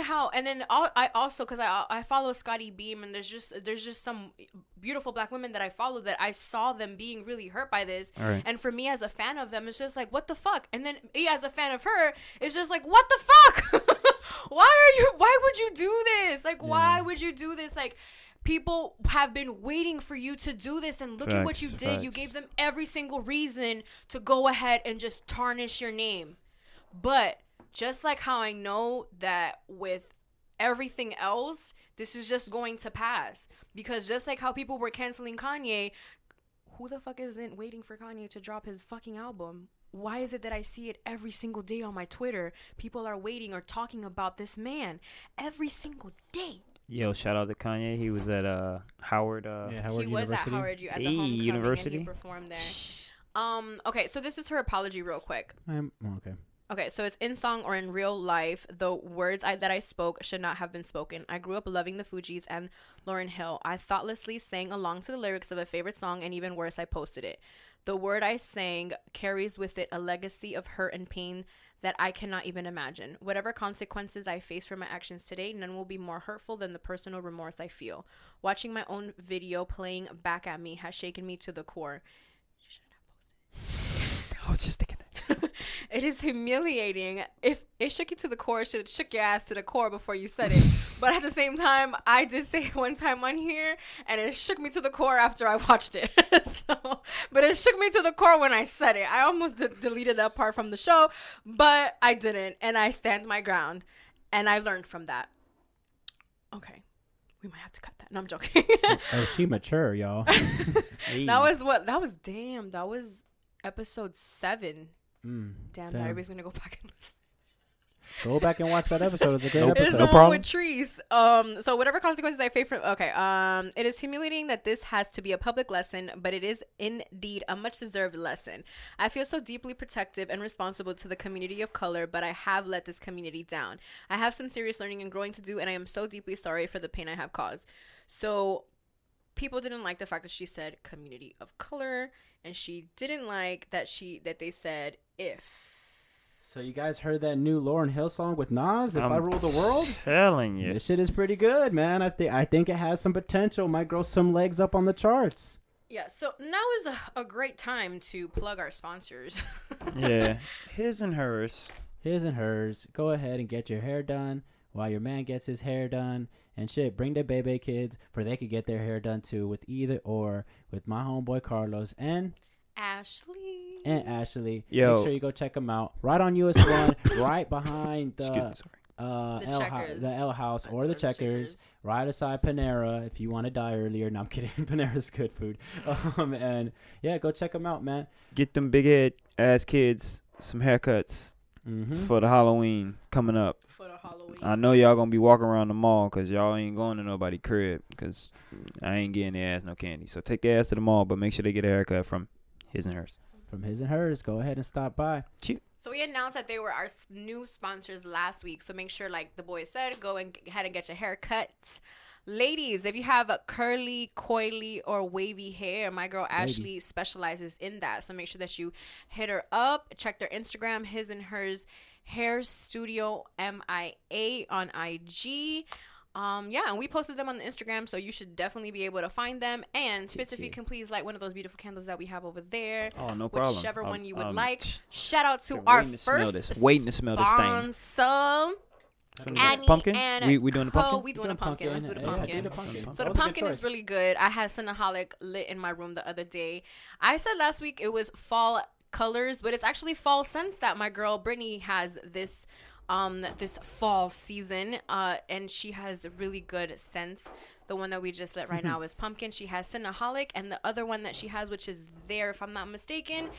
how, and then I also, because I follow Scotty Beam, and there's just some beautiful black women that I follow that I saw them being really hurt by this, Right. and for me as a fan of them, it's just like, what the fuck? And then me as a fan of her, it's just like, what the fuck? Why would you do this? Like, why would you do this? Like, people have been waiting for you to do this, and look at what you Facts, did. You facts. gave them every single reason to go ahead and just tarnish your name. But just like how I know that with everything else, This is just going to pass. Because just like how people were canceling Kanye, who the fuck isn't waiting for Kanye to drop his fucking album? Why is it that I see it every single day on my Twitter? People are waiting or talking about this man every single day. Yo, shout out to Kanye. He was at Howard. Howard he University. was at Howard at the homecoming University. and he performed there. Okay, so this is her apology real quick. Okay. Okay, so it's in song or in real life. The words that I spoke should not have been spoken. I grew up loving the Fugees and Lauryn Hill. I thoughtlessly sang along to the lyrics of a favorite song, and even worse, I posted it. The word I sang carries with it a legacy of hurt and pain that I cannot even imagine. Whatever consequences I face for my actions today, none will be more hurtful than the personal remorse I feel. Watching my own video playing back at me has shaken me to the core. You shouldn't have posted. I was just thinking that. It is humiliating. If it shook you to the core, it should have shook your ass to the core before you said it. But at the same time, I did say it one time on here, and it shook me to the core after I watched it. But it shook me to the core when I said it. I almost deleted that part from the show, but I didn't, and I stand my ground, and I learned from that. Okay. We might have to cut that. No, I'm joking. Oh, she mature, y'all. Hey. That was episode 7. Damn, now everybody's gonna go back and listen. Go back and watch that episode. It's a great It's episode. the one with trees. So whatever consequences I face from. Okay. It is humiliating that this has to be a public lesson, but it is indeed a much deserved lesson. I feel so deeply protective and responsible to the community of color, but I have let this community down. I have some serious learning and growing to do, and I am so deeply sorry for the pain I have caused. So people didn't like the fact that she said community of color, and she didn't like that they said if. So you guys heard that new Lauryn Hill song with Nas, If I Rule the World? Telling you. This shit is pretty good, man. I think it has some potential. Might grow some legs up on the charts. Yeah, so now is a great time to plug our sponsors. Yeah. His and hers. His and hers. Go ahead and get your hair done while your man gets his hair done. And shit, bring their baby kids for they could get their hair done too with either or with my homeboy Carlos and Ashley. Yo. Make sure you go check them out. Right on US 1, right behind the the L House or the Checkers. Right aside Panera if you want to die earlier. No, I'm kidding. Panera's good food. And yeah, go check them out, man. Get them big head ass kids some haircuts for the Halloween coming up. For the Halloween. I know y'all gonna be walking around the mall because y'all ain't going to nobody's crib because I ain't getting their ass no candy. So take their ass to the mall, but make sure they get a haircut from His and Hers. From His and Hers. Go ahead and stop by. So we announced that they were our new sponsors last week. So make sure, like the boys said, go ahead and get your haircuts. Ladies, if you have a curly, coily, or wavy hair, my girl Ashley specializes in that. So make sure that you hit her up. Check their Instagram, His and Hers Hair Studio MIA on IG. Yeah, and we posted them on the Instagram, so you should definitely be able to find them. And Spitz, if you can please light one of those beautiful candles that we have over there. Oh, no problem. Whichever one you would like. Shout out to our first waiting to smell this thing. Sponsor. Annie pumpkin? And We doing the pumpkin? We doing a pumpkin. Let's do the pumpkin. pumpkin. So the pumpkin is really good. I had Cinnaholic lit in my room the other day. I said last week it was fall colors, but it's actually fall scents that my girl Brittany has this fall season, and she has really good scents. The one that we just lit right now is pumpkin. She has Cinnaholic, and the other one that she has, which is there if I'm not mistaken,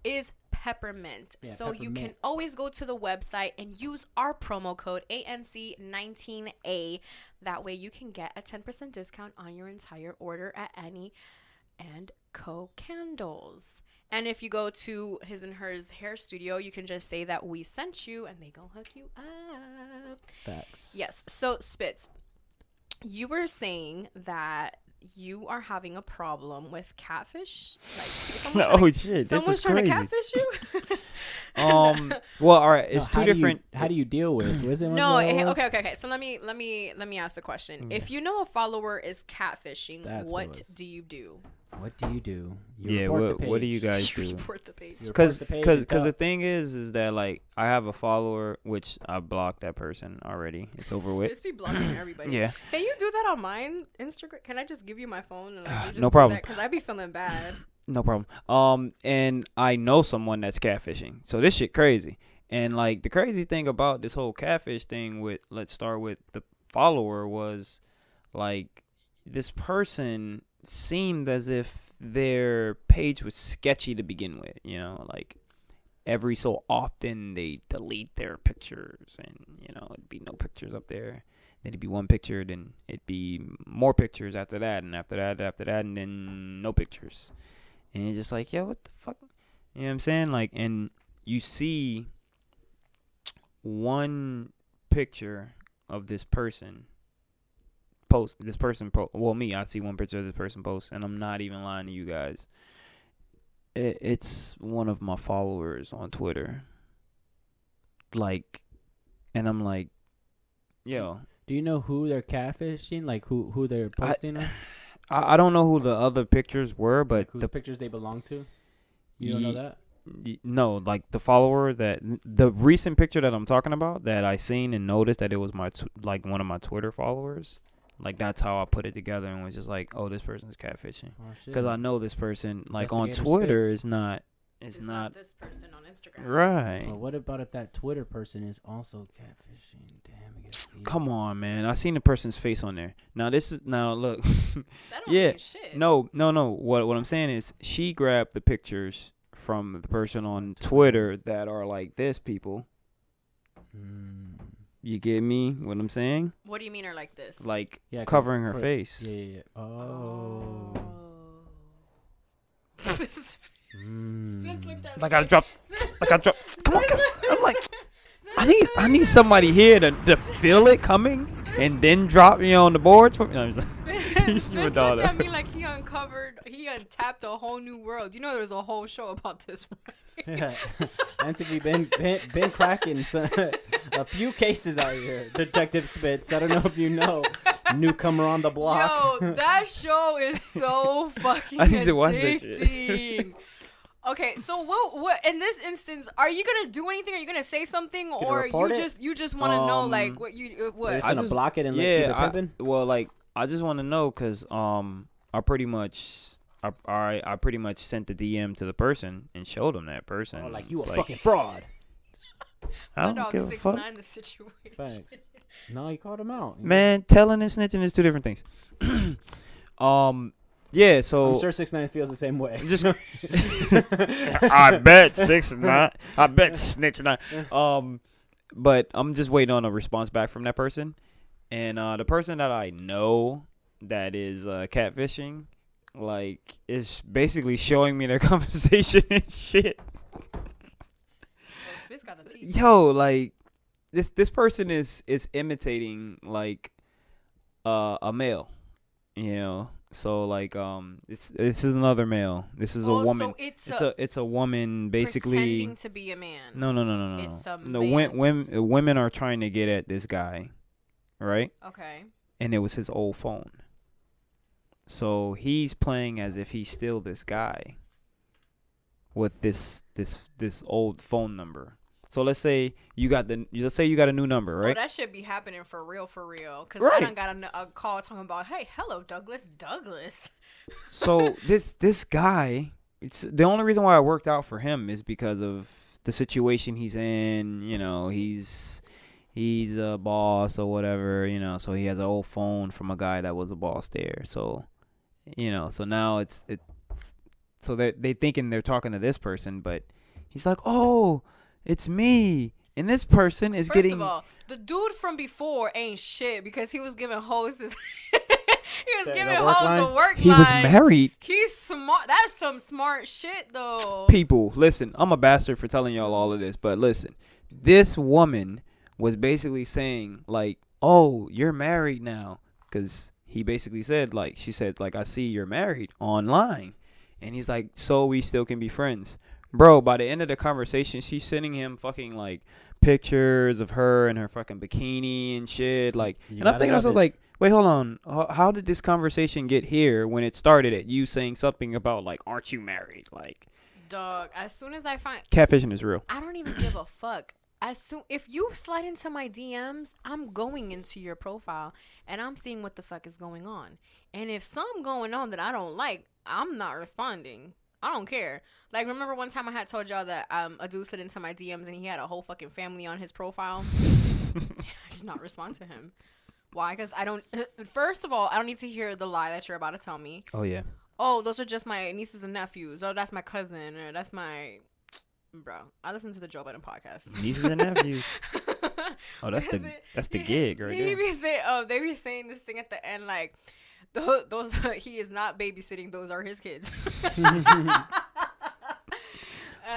is peppermint. Yeah, so peppermint. you can always go to the website and use our promo code ANC19A. That way you can get a 10% discount on your entire order at Annie and Co Candles. And if you go to His and Hers Hair Studio, you can just say that we sent you and they gonna hook you up. Facts. Yes. So Spitz, you were saying that you are having a problem with catfish. Like someone's trying to catfish you. Well, all right, it's two different. How do you deal with? Was it No, okay. So let me ask the question. Okay. If you know a follower is catfishing, That's what do you do? What do you do? What do you guys do? Report the page. Because the thing is that like I have a follower which I blocked that person already. It's over with. Spitz be blocking everybody. Yeah. Can you do that on mine Instagram? Can I just give you my phone and like, you just No problem. Because I be feeling bad. No problem. And I know someone that's catfishing. So this shit crazy. And like the crazy thing about this whole catfish thing with let's start with the follower was like this person seemed as if their page was sketchy to begin with, you know, like every so often they delete their pictures and, you know, it'd be no pictures up there. Then it'd be one picture, then it'd be more pictures after that, and after that, and then no pictures. And you're just like, yo, what the fuck? You know what I'm saying? Like, and you see one picture of this person post, well, me, I see one picture of this person post, and I'm not even lying to you guys. It's one of my followers on Twitter. Like, and I'm like, yo. Do you know who they're catfishing? Like who they're posting on? I don't know who the other pictures were, but like whose pictures they belong to? You don't know that? No, like the follower the recent picture that I'm talking about that I seen and noticed that it was like one of my Twitter followers. Like that's how I put it together and was just like, oh, this person's catfishing. Because I know this person like on Twitter is not. It's not this person on Instagram. Right. Well, what about if that Twitter person is also catfishing? Damn, it gets deep. Come on, man. I seen the person's face on there. Now look. That don't mean shit. No. What I'm saying is she grabbed the pictures from the person on Twitter that are like this people. You get me? What I'm saying? What do you mean are like this? Like covering her face. Yeah. Oh. Like I dropped. Come on. I'm like, I need somebody here to feel it coming and then drop me on the boards. For me. No, Smith looked at me like he untapped a whole new world. You know, there's a whole show about this, right? Yeah. Anthony been cracking a few cases out here. Detective Spitz. I don't know if you know. Newcomer on the block. Yo, that show is so fucking I need to watch that shit. Okay, so what in this instance, are you gonna do anything? Are you gonna say something, or you just want to know like what you what? Just gonna block it and let you pimping? Well, like I just want to know because I pretty much sent the DM to the person and showed them that person. Oh, like you a fucking fraud. I don't give a fuck. The situation. Thanks. No, he called him out. Man, telling and snitching is two different things. Yeah, so I'm sure 6ix9ine feels the same way. Just I bet 6ix9ine. I bet Snitch9. But I'm just waiting on a response back from that person. And the person that I know that is catfishing, like, is basically showing me their conversation and shit. Well, got the teeth. Yo, like this person is imitating like a male, you know. So like this is another male. This is a woman. So it's a woman basically pretending to be a man. No. It's a no. man. Women are trying to get at this guy, right? Okay. And it was his old phone. So he's playing as if he's still this guy with this old phone number. So let's say you got a new number, right? Oh, that should be happening for real. Cause right. I done got a call talking about, hey, hello, Douglas. So this guy, it's the only reason why it worked out for him is because of the situation he's in. You know, he's a boss or whatever. You know, so he has an old phone from a guy that was a boss there. So, you know, so now it's so they thinking they're talking to this person, but he's like, oh. It's me, and this person is getting. First of all, the dude from before ain't shit because he was giving hoes. He was giving hoes the work line. He was married. He's smart. That's some smart shit, though. People, listen. I'm a bastard for telling y'all all of this, but listen. This woman was basically saying like, "Oh, you're married now," because he basically said like, she said like, "I see you're married online," and he's like, "So we still can be friends." Bro, by the end of the conversation, she's sending him fucking, like, pictures of her in her fucking bikini and shit. Like, and I'm thinking, I was like, wait, hold on. How did this conversation get here when it started at you saying something about, like, aren't you married? Like, dog, as soon as I find... Catfishing is real. I don't even give a fuck. If you slide into my DMs, I'm going into your profile, and I'm seeing what the fuck is going on. And if something going on that I don't like, I'm not responding. I don't care. Like, remember one time I had told y'all that a dude slid into my DMs and he had a whole fucking family on his profile? I did not respond to him. Why? Because I don't. First of all, I don't need to hear the lie that you're about to tell me. Oh yeah. Oh, those are just my nieces and nephews. Oh, that's my cousin. Or that's my. Bro, I listen to the Joe Budden podcast. Nieces and nephews. Oh, that's the gig right there. They be saying this thing at the end like, those he is not babysitting. Those are his kids.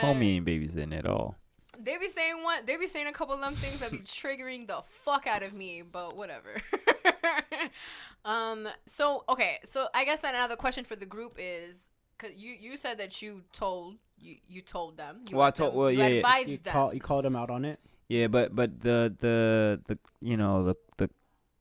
Homie ain't babysitting at all. They be saying a couple of them things that be triggering the fuck out of me, but whatever. So I guess that another question for the group is, cause you said that you told them. You advised them. You called them out on it. Yeah, but the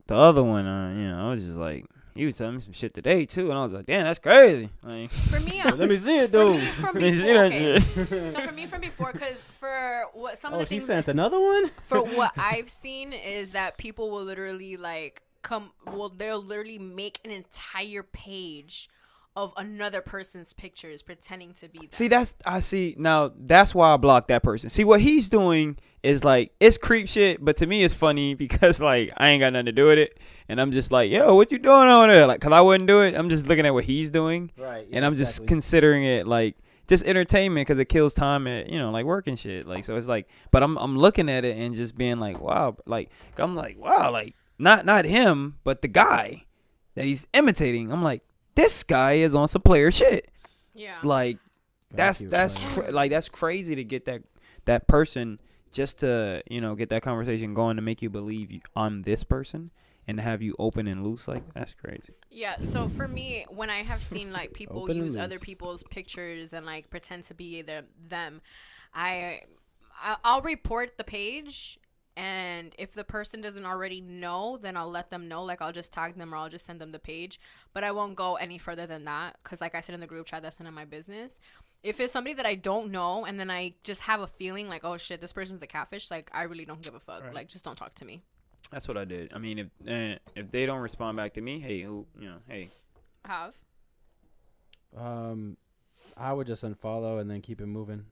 other one, I was just like, he was telling me some shit today too, and I was like, damn, that's crazy. Like, for me, let me see it, dude. From before, so for me from before, because for what some of the things. Oh, she sent another one. For what I've seen is that people will literally they'll literally make an entire page of another person's pictures pretending to be them. That's why I blocked that person. See, what he's doing is like, it's creep shit, but to me it's funny because like I ain't got nothing to do with it, and I'm just like, yo, what you doing over there? Like, cause I wouldn't do it. I'm just looking at what he's doing, right? Yeah, and I'm just considering it like just entertainment because it kills time at like work and shit. Like, so it's like, but I'm looking at it and just being like, wow, like I'm like, wow, like not him, but the guy that he's imitating. I'm like, this guy is on some player shit. Yeah. Like, that's crazy to get that person just to, get that conversation going to make you believe I'm this person and have you open and loose. Like, that's crazy. Yeah. So for me, when I have seen like people use other people's pictures and like pretend to be them, I'll report the page. And if the person doesn't already know, then I'll let them know. Like, I'll just tag them or I'll just send them the page. But I won't go any further than that because, like I said in the group chat, that's none of my business. If it's somebody that I don't know and then I just have a feeling like, oh, shit, this person's a catfish, like, I really don't give a fuck. Right. Like, just don't talk to me. That's what I did. I mean, if they don't respond back to me, hey. Have? I would just unfollow and then keep it moving.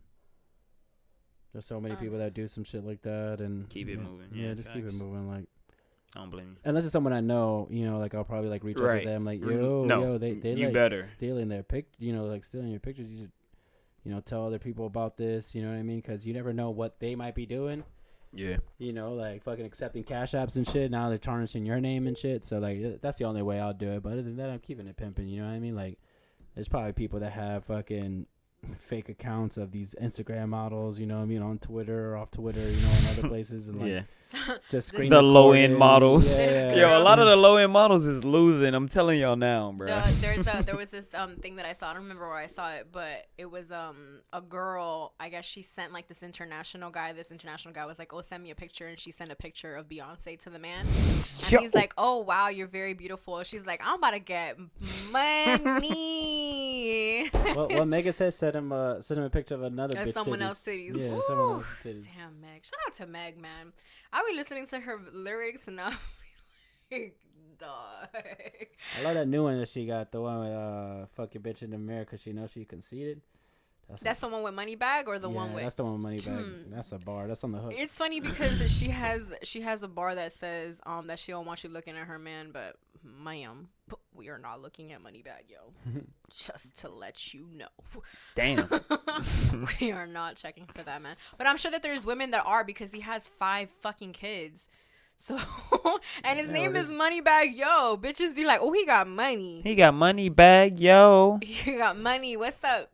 There's so many people that do some shit like that and keep it moving. Yeah, just keep it moving. Like, I don't blame you. Unless it's someone I know, like I'll probably like reach out to them, like, they you like better stealing their like stealing your pictures. You should, tell other people about this. You know what I mean? Because you never know what they might be doing. Yeah. Like fucking accepting cash apps and shit. Now they're tarnishing your name and shit. So like that's the only way I'll do it. But other than that, I'm keeping it pimping. You know what I mean? Like, there's probably people that have fucking fake accounts of these Instagram models, on Twitter or off Twitter, and other places, and like just the low end models. Yeah. Yo, a lot of the low end models is losing. I'm telling y'all now, bro. There was this thing that I saw. I don't remember where I saw it, but it was a girl. I guess she sent like this international guy. This international guy was like, "Oh, send me a picture," and she sent a picture of Beyonce to the man, and he's like, "Oh wow, you're very beautiful." She's like, "I'm about to get money." Well, Megan says send him a picture of another bitch someone titties. else titties. Yeah, Ooh, someone else's titties. Damn, Meg. Shout out to Meg, man. I be listening to her lyrics and I'm like, dog. I love that new one that she got, the one with fuck your bitch in the mirror because she knows she conceited. That's the one with Moneybag or the one with... that's the one with Moneybag. That's a bar. That's on the hook. It's funny because she has a bar that says that she don't want you looking at her man, but ma'am, we are not looking at Moneybag, yo. Just to let you know. Damn. We are not checking for that man. But I'm sure that there's women that are because he has 5 fucking kids. So, and his name is Moneybag Yo. Bitches be like, oh, he got money. He got Moneybag Yo. He got money. What's up?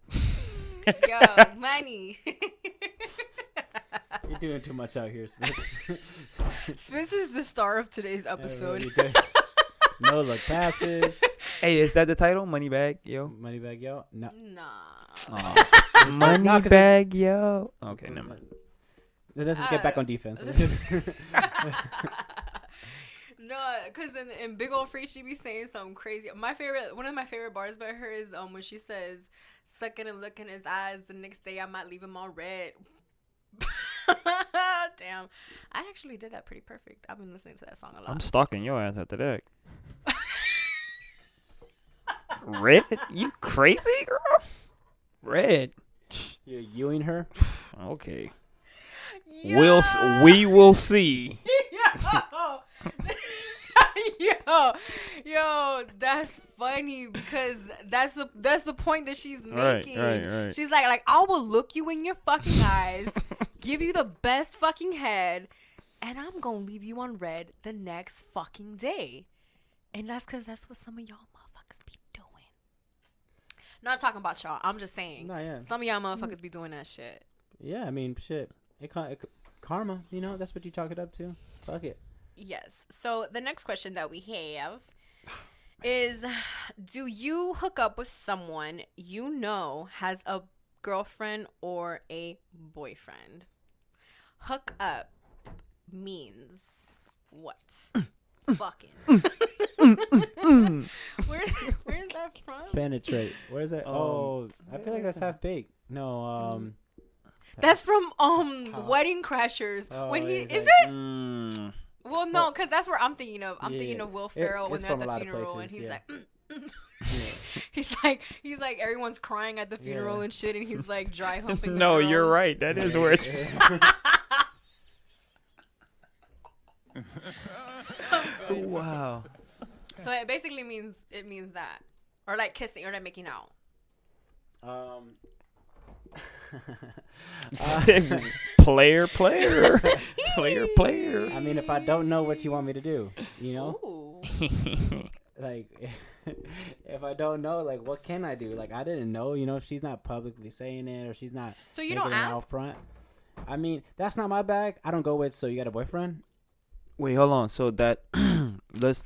Yo, money. You're doing too much out here, Spence. Spence is the star of today's episode. Yeah, no look passes. Hey, is that the title? Moneybag Yo? Moneybag Yo? No. Nah. Moneybag Yo. Okay, never mind. Let's just get back on defense. No, because in Big Ol' Free, she be saying something crazy. One of my favorite bars by her is when she says, sucking and looking his eyes, the next day I might leave him all red. Damn. I actually did that pretty perfect. I've been listening to that song a lot. I'm stalking your ass after that. Red? You crazy, girl? Red. You're Ewing her? Okay. Yo! We will see. yo, that's funny because that's the point that she's making. Right. She's like I will look you in your fucking eyes, give you the best fucking head, and I'm gonna leave you on red the next fucking day. And that's because that's what some of y'all motherfuckers be doing. Not talking about y'all. I'm just saying. No, yeah. Some of y'all motherfuckers be doing that shit. Yeah, I mean, shit. Karma, that's what you chalk it up to. Fuck it. Yes. So the next question that we have is, do you hook up with someone you know has a girlfriend or a boyfriend? Hook up means what? Fucking. Where's that from? Penetrate. Where's that? I feel like that's half baked. No, that's from Wedding Crashers. When he is it? Well, no, because that's where I'm thinking of. I'm thinking of Will Ferrell when they're at the funeral, and he's like, he's like everyone's crying at the funeral and shit, and he's like dry humping. No, you're right. That is where it's. Wow. So it basically means that, or like kissing, or like making out. Player. I mean, if I don't know what you want me to do, like, if I don't know, like, what can I do? Like, I didn't know, she's not publicly saying it, or she's not. So you don't ask? Out front. I mean, that's not my bag. I don't go with. So you got a boyfriend? Wait, hold on. So that let's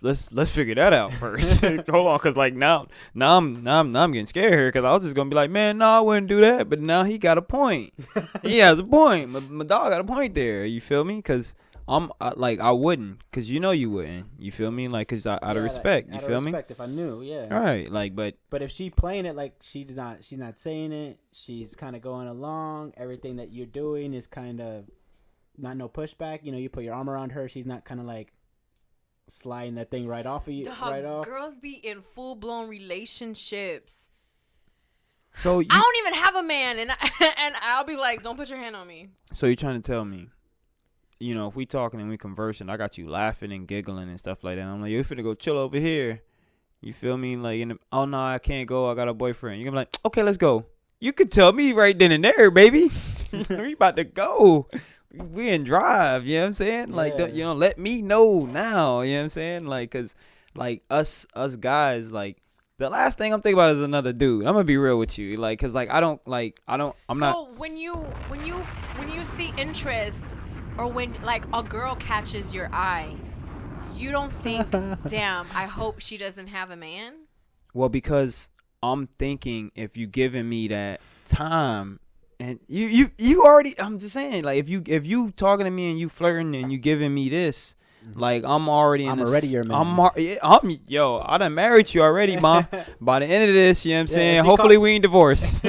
figure that out first. Hold on, cause like now I'm getting scared here, cause I was just gonna be like, man, no, I wouldn't do that. But now he got a point. He has a point. My dog got a point there. You feel me? Cause I wouldn't, cause you wouldn't. You feel me? Like, cause out of respect. You feel me? Respect, if I knew, yeah. All right, like, but if she playing it like she's not saying it. She's kind of going along. Everything that you're doing is kind of. Not no pushback. You put your arm around her. She's not kind of like sliding that thing right off of you. Dog, right off. Girls be in full blown relationships. So I don't even have a man, and I'll be like, don't put your hand on me. So you're trying to tell me, if we talking and we conversing, I got you laughing and giggling and stuff like that. I'm like, you finna go chill over here. You feel me? Like, oh no, I can't go. I got a boyfriend. You're gonna be like, okay, let's go. You could tell me right then and there, baby. We about to go. We in drive, you know what I'm saying? Like, let me know now, you know what I'm saying? Like, cause, like, us guys, like, the last thing I'm thinking about is another dude. I'm gonna be real with you, like, cause, like, I'm not. So when you see interest, or when like a girl catches your eye, you don't think, damn, I hope she doesn't have a man? Well, because I'm thinking if you giving me that time. And you already, I'm just saying, like, if you talking to me and you flirting and you giving me this, like, I'm already your man. I done married you already, ma. By the end of this, you know what I'm saying? Hopefully we ain't divorced.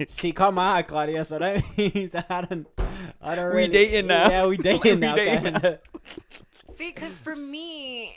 She caught my eye, Claudia, so that means I don't we dating now. Yeah, we dating now. See, because for me,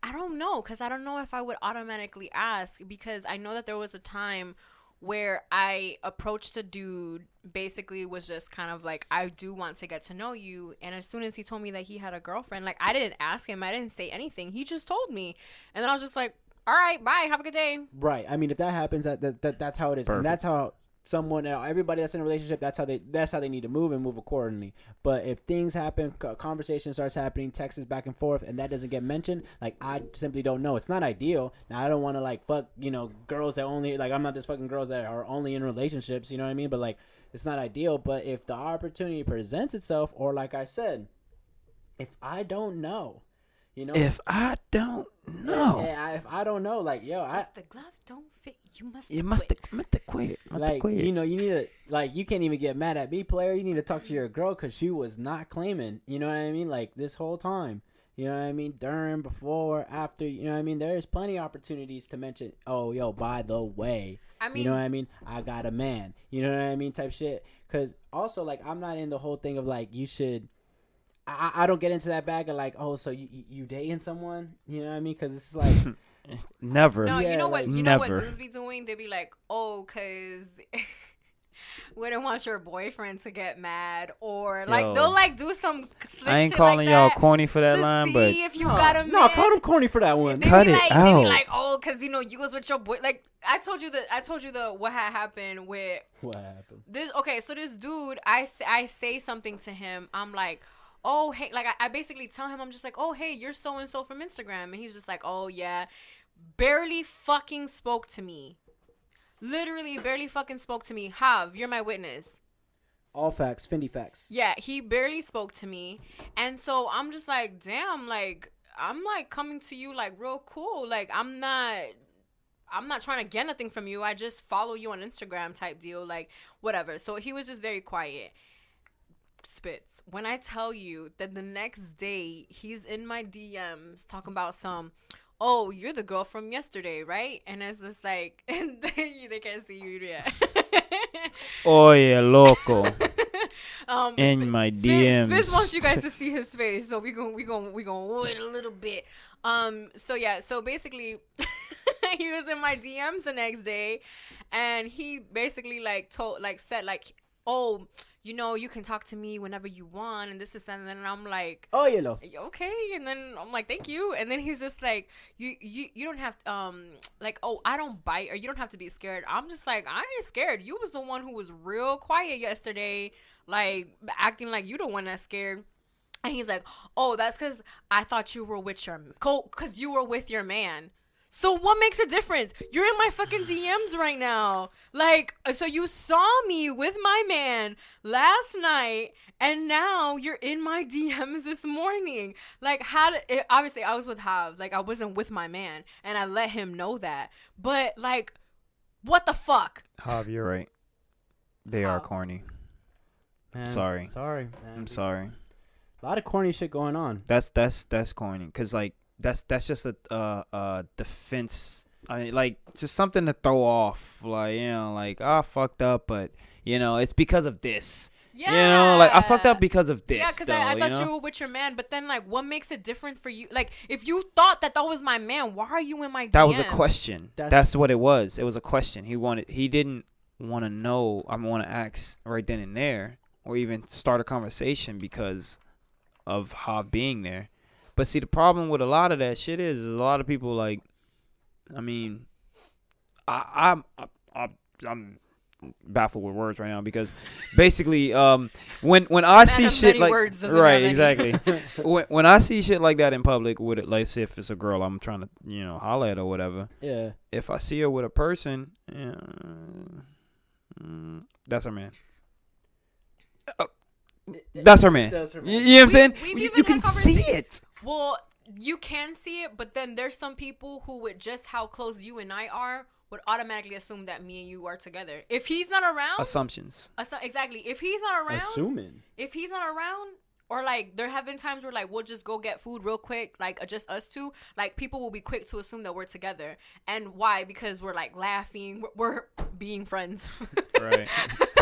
I don't know, because I don't know if I would automatically ask, because I know that there was a time where I approached a dude, basically was just kind of like, I do want to get to know you. And as soon as he told me that he had a girlfriend, like, I didn't ask him. I didn't say anything. He just told me. And then I was just like, all right, bye. Have a good day. Right. I mean, if that happens, that's how it is. Perfect. And that's how everybody that's in a relationship, that's how they need to move accordingly. But if things happen, conversation starts happening, texts back and forth, and that doesn't get mentioned, like, I simply don't know. It's not ideal. Now, I don't want to, like, fuck, girls that only, like, I'm not just fucking girls that are only in relationships, you know what I mean? But, like, it's not ideal. But if the opportunity presents itself, or like I said, if I don't know, if I don't know, if I don't know, like, if the glove don't fit, you must quit. Like, you need to, like, you can't even get mad at me, player. You need to talk to your girl, because she was not claiming, you know what I mean? Like, this whole time, you know what I mean? During, before, after, you know what I mean? There's plenty of opportunities to mention, oh, yo, by the way, you know what I mean? I got a man, you know what I mean? Type shit. Because also, like, I'm not in the whole thing of, like, you should. I don't get into that bag of, like, oh, so you dating someone, you know what I mean? Because it's like never. No, yeah, you know what dudes be doing? They be like, oh, cause wouldn't want your boyfriend to get mad, or like they'll like do some slick I ain't shit calling like y'all that corny for that to line, see but if you got a man. No, call him corny for that one. They Cut be it like, out. They be like, oh, because you was with your boy. Like I told you the what had happened with What happened? this. Okay, so this dude, I say something to him. I'm like, oh hey, like I basically tell him, I'm just like, oh hey, you're so and so from Instagram, and he's just like, oh yeah, barely fucking spoke to me. Literally barely fucking spoke to me. Hav, you're my witness. All facts, Fendi facts. Yeah, he barely spoke to me. And so I'm just like, damn, like, I'm like coming to you like real cool. Like, I'm not trying to get nothing from you. I just follow you on Instagram type deal. Like, whatever. So he was just very quiet. Spits. When I tell you that the next day he's in my DMs talking about some, oh, you're the girl from yesterday, right? And it's just like, they can't see you yet. Oye, loco. In my DMs. DMs. Spitz wants you guys to see his face, so we gonna wait a little bit. So yeah, so basically, he was in my DMs the next day, and he basically said oh, you know, you can talk to me whenever you want, and this is that, and then I'm like, oh, you know, okay, and then I'm like, thank you, and then he's just like, you don't have to, like, oh, I don't bite, or you don't have to be scared. I'm just like, I ain't scared. You was the one who was real quiet yesterday, like acting like you the one that's scared. And he's like, oh, that's because I thought you were with because you were with your man. So what makes a difference? You're in my fucking DMs right now. Like, so you saw me with my man last night, and now you're in my DMs this morning. Like, obviously I was with Hav. Like, I wasn't with my man, and I let him know that. But, like, what the fuck? Hav, you're right. They are corny. Man, sorry, man. I'm sorry. A lot of corny shit going on. That's corny, cause like that's just a defense. I mean, like, just something to throw off, like, you know, like, I fucked up, but you know, it's because of this. Yeah. You know, like, I fucked up because of this. Yeah, because I thought you were with your man, but then, like, what makes it different for you? Like, if you thought that was my man, why are you in my DMs? That was a question. That's what it was. It was a question. He didn't want to know. I want to ask right then and there, or even start a conversation because of Hav being there. But see, the problem with a lot of that shit is a lot of people, like, I mean, I'm baffled with words right now, because basically, when I see shit like, right, exactly, when I see shit like that in public with it, like, say if it's a girl I'm trying to, you know, holler at or whatever, yeah, if I see her with a person, that's her man. That's her man. You know what I'm saying? You can see it. Well, you can see it, but then there's some people who, with just how close you and I are, would automatically assume that me and you are together. If he's not around, assumptions. Exactly. If he's not around, assuming. If he's not around, or like there have been times where like we'll just go get food real quick, like just us two. Like people will be quick to assume that we're together. And why? Because we're like laughing. We're being friends. Right.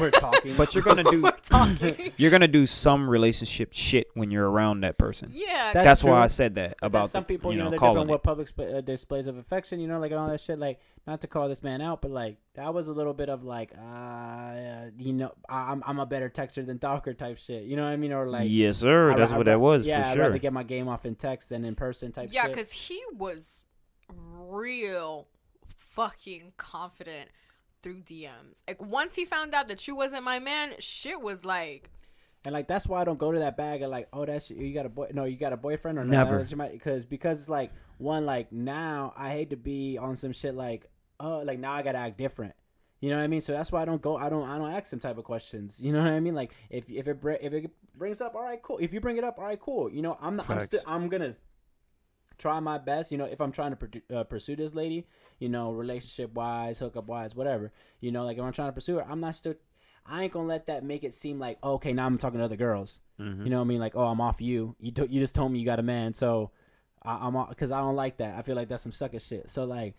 We're talking. But you're gonna do some relationship shit when you're around that person. Yeah. That's why I said that about some people. You know, they're different with public displays of affection. You know, like all that shit. Like, not to call this man out, but like that was a little bit of like, you know, I'm a better texter than talker type shit. You know what I mean? Or like, yes, sir. That's what that was. Yeah, for I'd sure. rather get my game off in text than in person type shit. Yeah, because he was real fucking confident through DMs. Like, once he found out that you wasn't my man, shit was like. And like, that's why I don't go to that bag of like, oh, that's you got you got a boyfriend or never. No, because it's like, one, like, now I hate to be on some shit like, oh, like now I gotta act different. You know what I mean? So that's why I don't ask them type of questions. You know what I mean? Like, if it brings up, all right, cool. If you bring it up, all right, cool. You know, I'm gonna try my best. You know, if I'm trying to pursue this lady, you know, relationship wise, hookup wise, whatever. You know, like if I'm trying to pursue her, I ain't gonna let that make it seem like, oh, okay, now I'm talking to other girls. Mm-hmm. You know what I mean? Like, oh, I'm off you. You just told me you got a man, so I'm off, because I don't like that. I feel like that's some sucker shit. So like,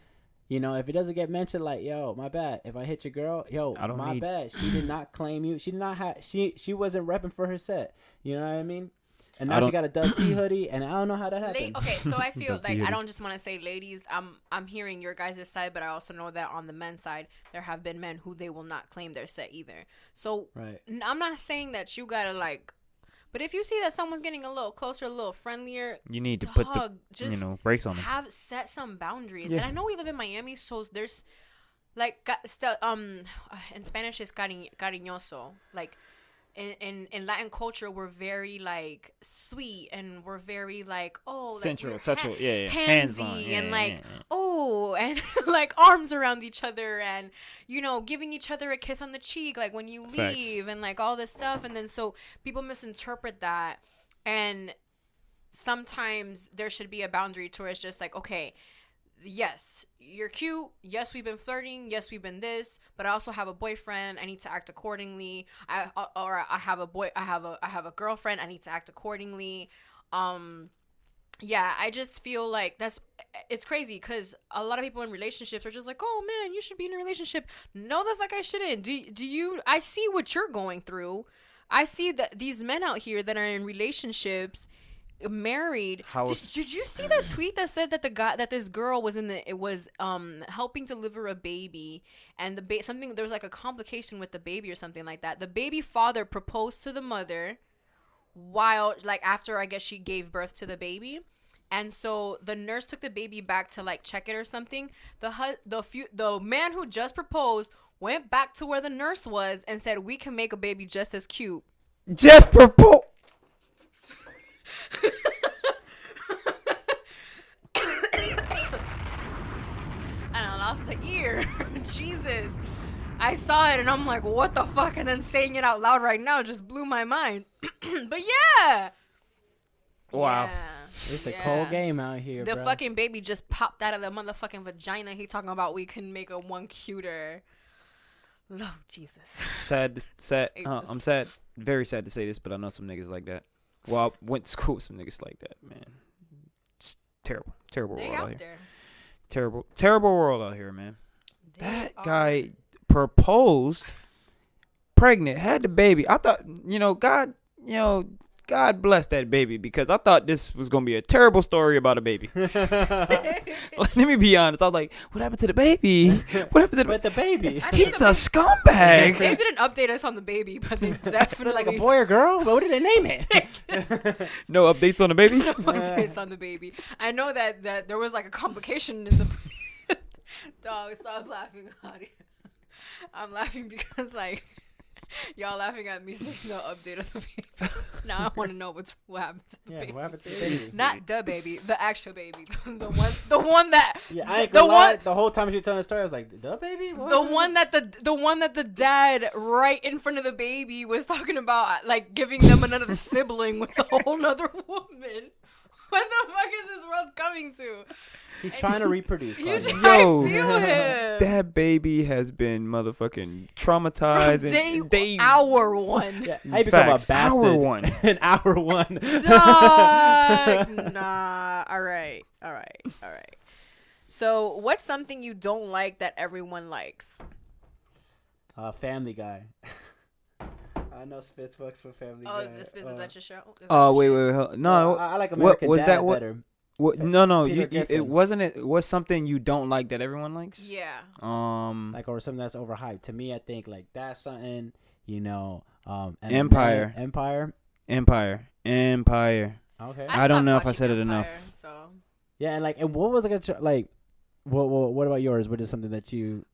you know, if it doesn't get mentioned, like, yo, my bad. If I hit your girl, yo, my bad. She did not claim you. She did not have. She wasn't repping for her set. You know what I mean? And now she got a Dub T hoodie, and I don't know how that happened. Okay, so I feel like I don't just want to say ladies. I'm hearing your guys' side, but I also know that on the men's side, there have been men who they will not claim their set either. So I'm not saying that you gotta like, but if you see that someone's getting a little closer, a little friendlier, you need to put the brakes on them. Set some boundaries. And I know we live in Miami, so there's like in Spanish is cariñoso, like. In Latin culture, we're very like sweet, and we're very like sensual, like, touchful, handsy, and like and like arms around each other, and giving each other a kiss on the cheek, like when you leave, and like all this stuff, and then so people misinterpret that, and sometimes there should be a boundary to where it's just like, okay, yes, you're cute. Yes, we've been flirting. Yes, we've been this. But I also have a boyfriend. I need to act accordingly. I have a girlfriend. I need to act accordingly. Yeah, I just feel like it's crazy because a lot of people in relationships are just like, oh man, you should be in a relationship. No, the fuck I shouldn't. Do you? I see what you're going through. I see that these men out here that are in relationships. Married. Did you see that tweet that said that this girl was helping deliver a baby, and there was like a complication with the baby or something like that. The baby father proposed to the mother while like after I guess she gave birth to the baby, and so the nurse took the baby back to like check it or something. The man who just proposed went back to where the nurse was and said, "We can make a baby just as cute." Just propose. And I lost the ear. Jesus. I saw it and I'm like, what the fuck? And then saying it out loud right now just blew my mind. But yeah. Wow. Yeah. It's a cold game out here, The bro. fucking baby just popped out of the motherfucking vagina. He talking about we can make a one cuter. Oh, Jesus. Sad. I'm sad. Very sad to say this, but I know some niggas like that. Well, I went to school with some niggas like that, man. It's terrible. Terrible world out here. Terrible world out here, man. That guy proposed, pregnant, had the baby. I thought, God bless that baby, because I thought this was going to be a terrible story about a baby. Let me be honest. I was like, what happened to the baby? What happened to the baby? He's a scumbag. They didn't update us on the baby, but they definitely... like a boy or girl? What did they name it? No updates on the baby? No updates on the baby. I know that there was like a complication in the... Dog, stop laughing, Hottie. I'm laughing because like... Y'all laughing at me saying no update on the baby. Now I want to know what happened to the baby. What happened to the baby? Not the baby, the actual baby. The one that. Yeah, I ain't gonna lie, the whole time she was telling the story, I was like, the baby? What? The one that the dad right in front of the baby was talking about, like giving them another sibling with a whole nother woman. What the fuck is this world coming to? He's trying to reproduce. He's trying to feel him. That baby has been motherfucking traumatized. Hour one. Yeah, I become a bastard. Hour one. In hour one. Dog. Nah. All right. So, what's something you don't like that everyone likes? Family Guy. I know Spitz works for Family Guy. Oh, the Spitz is that your show? Oh, wait. No. I like American was Dad that better. What? No. It wasn't. It was something you don't like that everyone likes. Yeah. Like, or something that's overhyped. To me, I think like that's something. Empire. Okay. I don't know if I said it enough. So. Yeah, and what was it like? What about yours? What is something that you?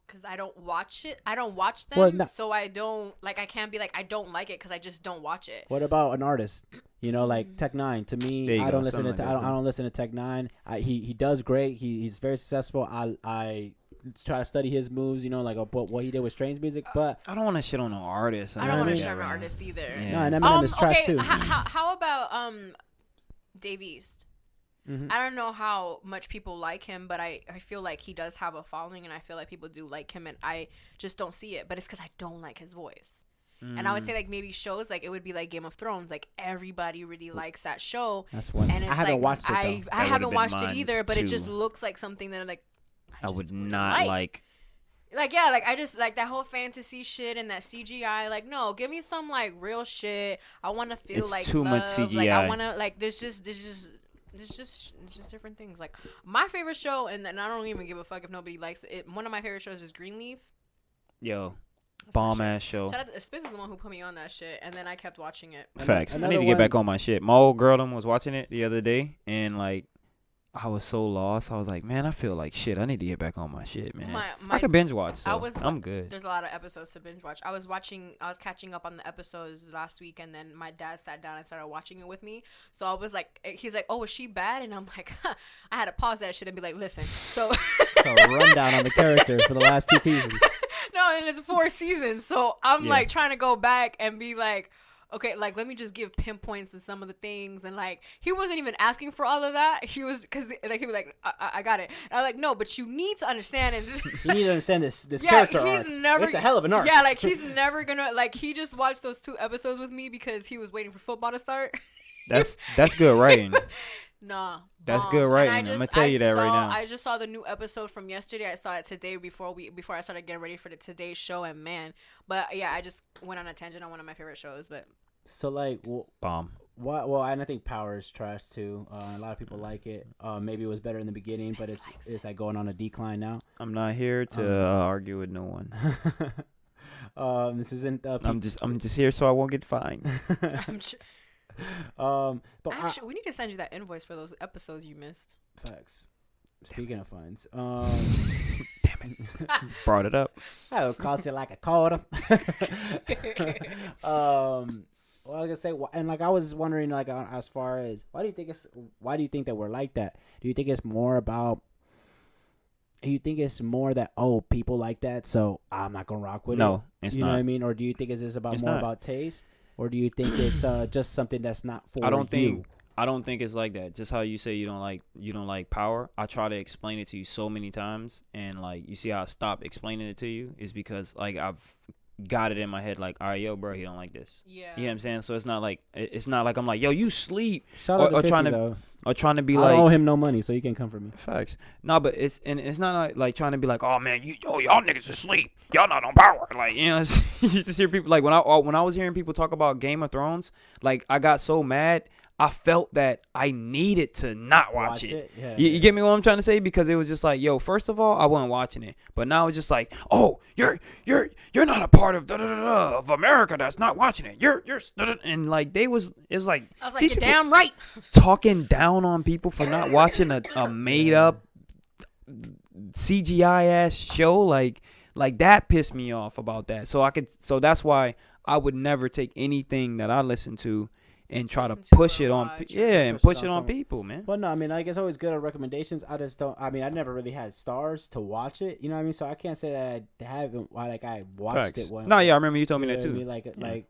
Because I don't watch it. I don't watch them, so I don't like. I can't be like I don't like it because I just don't watch it. What about an artist? Like Tech Nine. To me, I don't listen to. I don't listen to Tech Nine. He does great. He's very successful. I try to study his moves. Like what he did with Strange Music. But I don't want to shit on an artist. I don't want to shit on an artist either. Yeah. No, and Eminem is trash too. How about Dave East? Mm-hmm. I don't know how much people like him, but I feel like he does have a following, and I feel like people do like him, and I just don't see it. But it's because I don't like his voice. And I would say like maybe shows like it would be like Game of Thrones, like everybody really likes that show. That's one. And it's I haven't watched it though. I haven't watched it either, but it just looks like something that like I would not like. Like, yeah, like I just like that whole fantasy shit and that CGI. Like, no, give me some like real shit. I want to feel It's like too love. much CGI. Like, I want to like. There's just different things. Like my favorite show, and I don't even give a fuck if nobody likes it. One of my favorite shows is Greenleaf. Yo, bomb ass show. Shout out to Spitz is the one who put me on that shit, and then I kept watching it. Facts. I need to get back on my shit. My old girl was watching it the other day, and like, I was so lost. I was like, man, I feel like shit. I need to get back on my shit, man. I could binge watch, so I'm good. There's a lot of episodes to binge watch. I was catching up on the episodes last week, and then my dad sat down and started watching it with me. So I was like, he's like, oh, is she bad? And I'm like, I had to pause that shit and be like, listen. So rundown on the character for the last 2 seasons. No, and it's 4 seasons. So I'm like trying to go back and be like, okay, like, let me just give pinpoints to some of the things. And, like, he wasn't even asking for all of that. He was, because, like, he'd be like, I got it. And I'm like, no, but you need to understand. And you need to understand this character arc. It's a hell of an arc. Yeah, like, he's never gonna, like, he just watched those 2 episodes with me because he was waiting for football to start. That's good writing. Nah. That's good writing. I'm going to tell you that right now. I just saw the new episode from yesterday. I saw it today before I started getting ready for the Today show, and man. But yeah, I just went on a tangent on one of my favorite shows, but so like bomb. Well, and I think Power is trash too. A lot of people like it. Maybe it was better in the beginning, but it's like going on a decline now. I'm not here to argue with no one. This isn't. I'm just here so I won't get fined. But actually, we need to send you that invoice for those episodes you missed. Facts. Speaking of fines, damn it, brought it up. That'll cost you like a quarter. Well, I was gonna say, and like I was wondering, like as far as why do you think that we're like that? Do you think it's more about? Do you think it's more that people like that, so I'm not gonna rock with it? No, it's not. You know what I mean? Or do you think it's about taste? Or do you think it's just something that's not for you? I don't think it's like that. Just how you say you don't like Power. I try to explain it to you so many times, and like you see how I stop explaining it to you is because like I've got it in my head like, all right, yo, bro, he don't like this. Yeah. You know what I'm saying? So it's not like I'm like, yo, you sleep. Shout out to 50, trying to be I like, don't owe him no money, so you can come for me. Facts. No, but it's not like trying to be like, oh man, y'all niggas asleep. Y'all not on Power. Like, you know, you just hear people like when I was hearing people talk about Game of Thrones, like I got so mad. I felt that I needed to not watch it. Yeah, you get me what I'm trying to say? Because it was just like, yo, first of all, I wasn't watching it, but now it's just like, oh, you're not a part of of America that's not watching it. You're and like it was like I was like, you're damn right. Talking down on people for not watching a made up CGI ass show like that pissed me off about that. So that's why I would never take anything that I listen to and try to push it on, push it on people, man. Well, no, I mean, I guess always good at recommendations. I just don't. I mean, I never really had stars to watch it. You know what I mean? So I can't say that I haven't. Like I watched it. No, yeah, I remember you told me that too. Like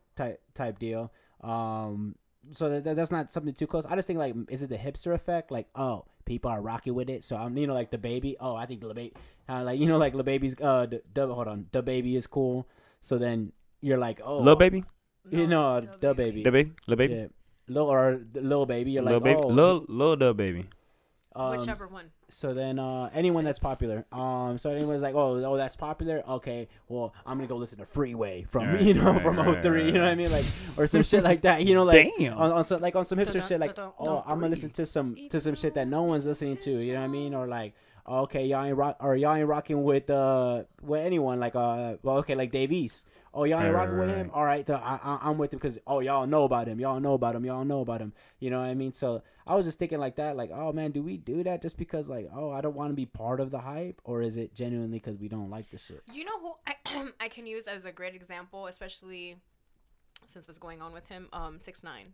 type deal. So that's not something too close. I just think like, is it the hipster effect? Like, oh, people are rocking with it. So I'm, like the baby. Oh, I think the baby, like like the baby's the baby is cool. So then you're like, oh, Lil Baby. No, the baby. The baby? The baby? Yeah. Lil baby. You're like, baby. Lil the baby. Whichever one. So then anyone that's popular. So anyone's like, oh, that's popular? Okay, well, I'm going to go listen to Freeway from, from 03, you know what I mean? Like, or some shit like that, like, damn. On some hipster shit, like, oh, I'm going to listen to some shit that no one's listening to, you know what I mean? Or like, okay, y'all ain't rocking with anyone, like, like Dave East. Oh, y'all ain't rocking with him? All right, I'm with him because, y'all know about him. Y'all know about him. You know what I mean? So I was just thinking like that, like, oh, man, do we do that just because, like, oh, I don't want to be part of the hype? Or is it genuinely because we don't like the shit? You know who I can use as a great example, especially since what's going on with him? 6ix9ine.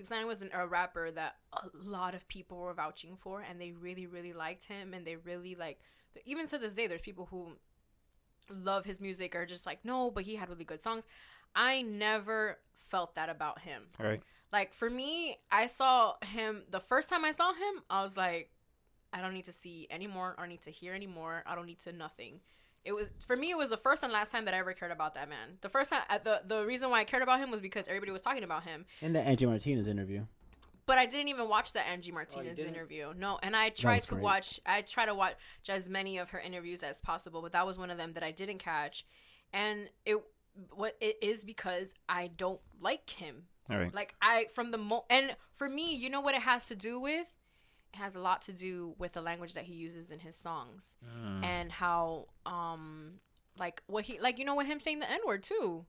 6ix9ine was a rapper that a lot of people were vouching for, and they really, really liked him. And they really, like, even to this day, there's people who love his music or just like, no, but he had really good songs. I never felt that about him. All right. Like, for me, I saw him, the first time I saw him, I was like, I don't need to see anymore or need to hear anymore. I don't need to nothing. It was, for me, it was the first and last time that I ever cared about that man. The first time, the reason why I cared about him was because everybody was talking about him. In the Angie Martinez interview. But I didn't even watch the Angie Martinez interview. No, and I try to watch as many of her interviews as possible, but that was one of them that I didn't catch. And it is because I don't like him. All right. Like and for me, you know what it has to do with? It has a lot to do with the language that he uses in his songs and how like what he like, you know, with him saying the N-word too.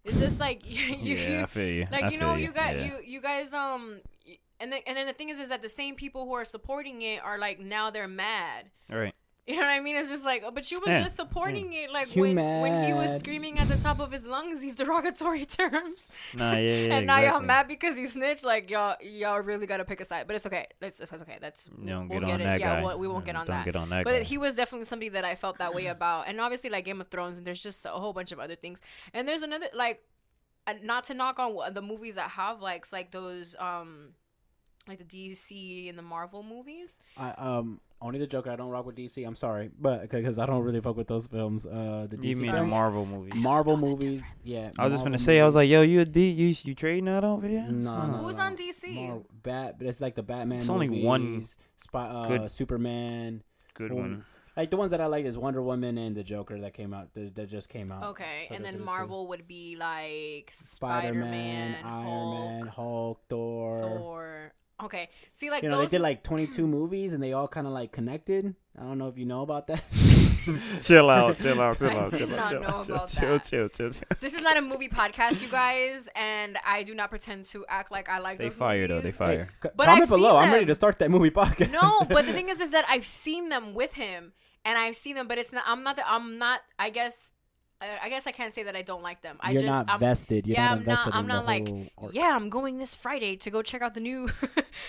It's just like I feel you. Like, you know, you guys and then the thing is that the same people who are supporting it are like, now they're mad. All right. You know what I mean? It's just like, but you was just supporting it, like when he was screaming at the top of his lungs these derogatory terms. Nah, yeah. And now y'all mad because he snitched. Like y'all really gotta pick a side. But it's okay. It's okay. We'll get it. Yeah, we won't get on that. But he was definitely somebody that I felt that way about. And obviously, like Game of Thrones, and there's just a whole bunch of other things. And there's another, like, not to knock on the movies that have likes, like those like the DC and the Marvel movies. Only the Joker. I don't rock with DC. I'm sorry, but because I don't really fuck with those films. The DC you mean the Marvel movies? Marvel movies, yeah. I was just gonna say, I was like, yo, you trading that over here? No. Who's on DC? But it's like the Batman. It's movies, only one. Good Superman. Good one. Like the ones that I like is Wonder Woman and the Joker that came out. That just came out. Okay, so and then Marvel would be like Spider-Man, Iron Man, Hulk, Thor. Okay, see, like, you know, they did like 22 movies and they all kind of like connected. I don't know if you know about that. Chill out. Chill. This is not a movie podcast, you guys, and I do not pretend to act like I like those movies. They fire. Hey, but comment below. I'm ready to start that movie podcast. No, but the thing is that I've seen them with him, and I've seen them, but it's not. I'm not. I guess I can't say that I don't like them. I'm vested. You're not invested. I'm not like, yeah, I'm going this Friday to go check out the new.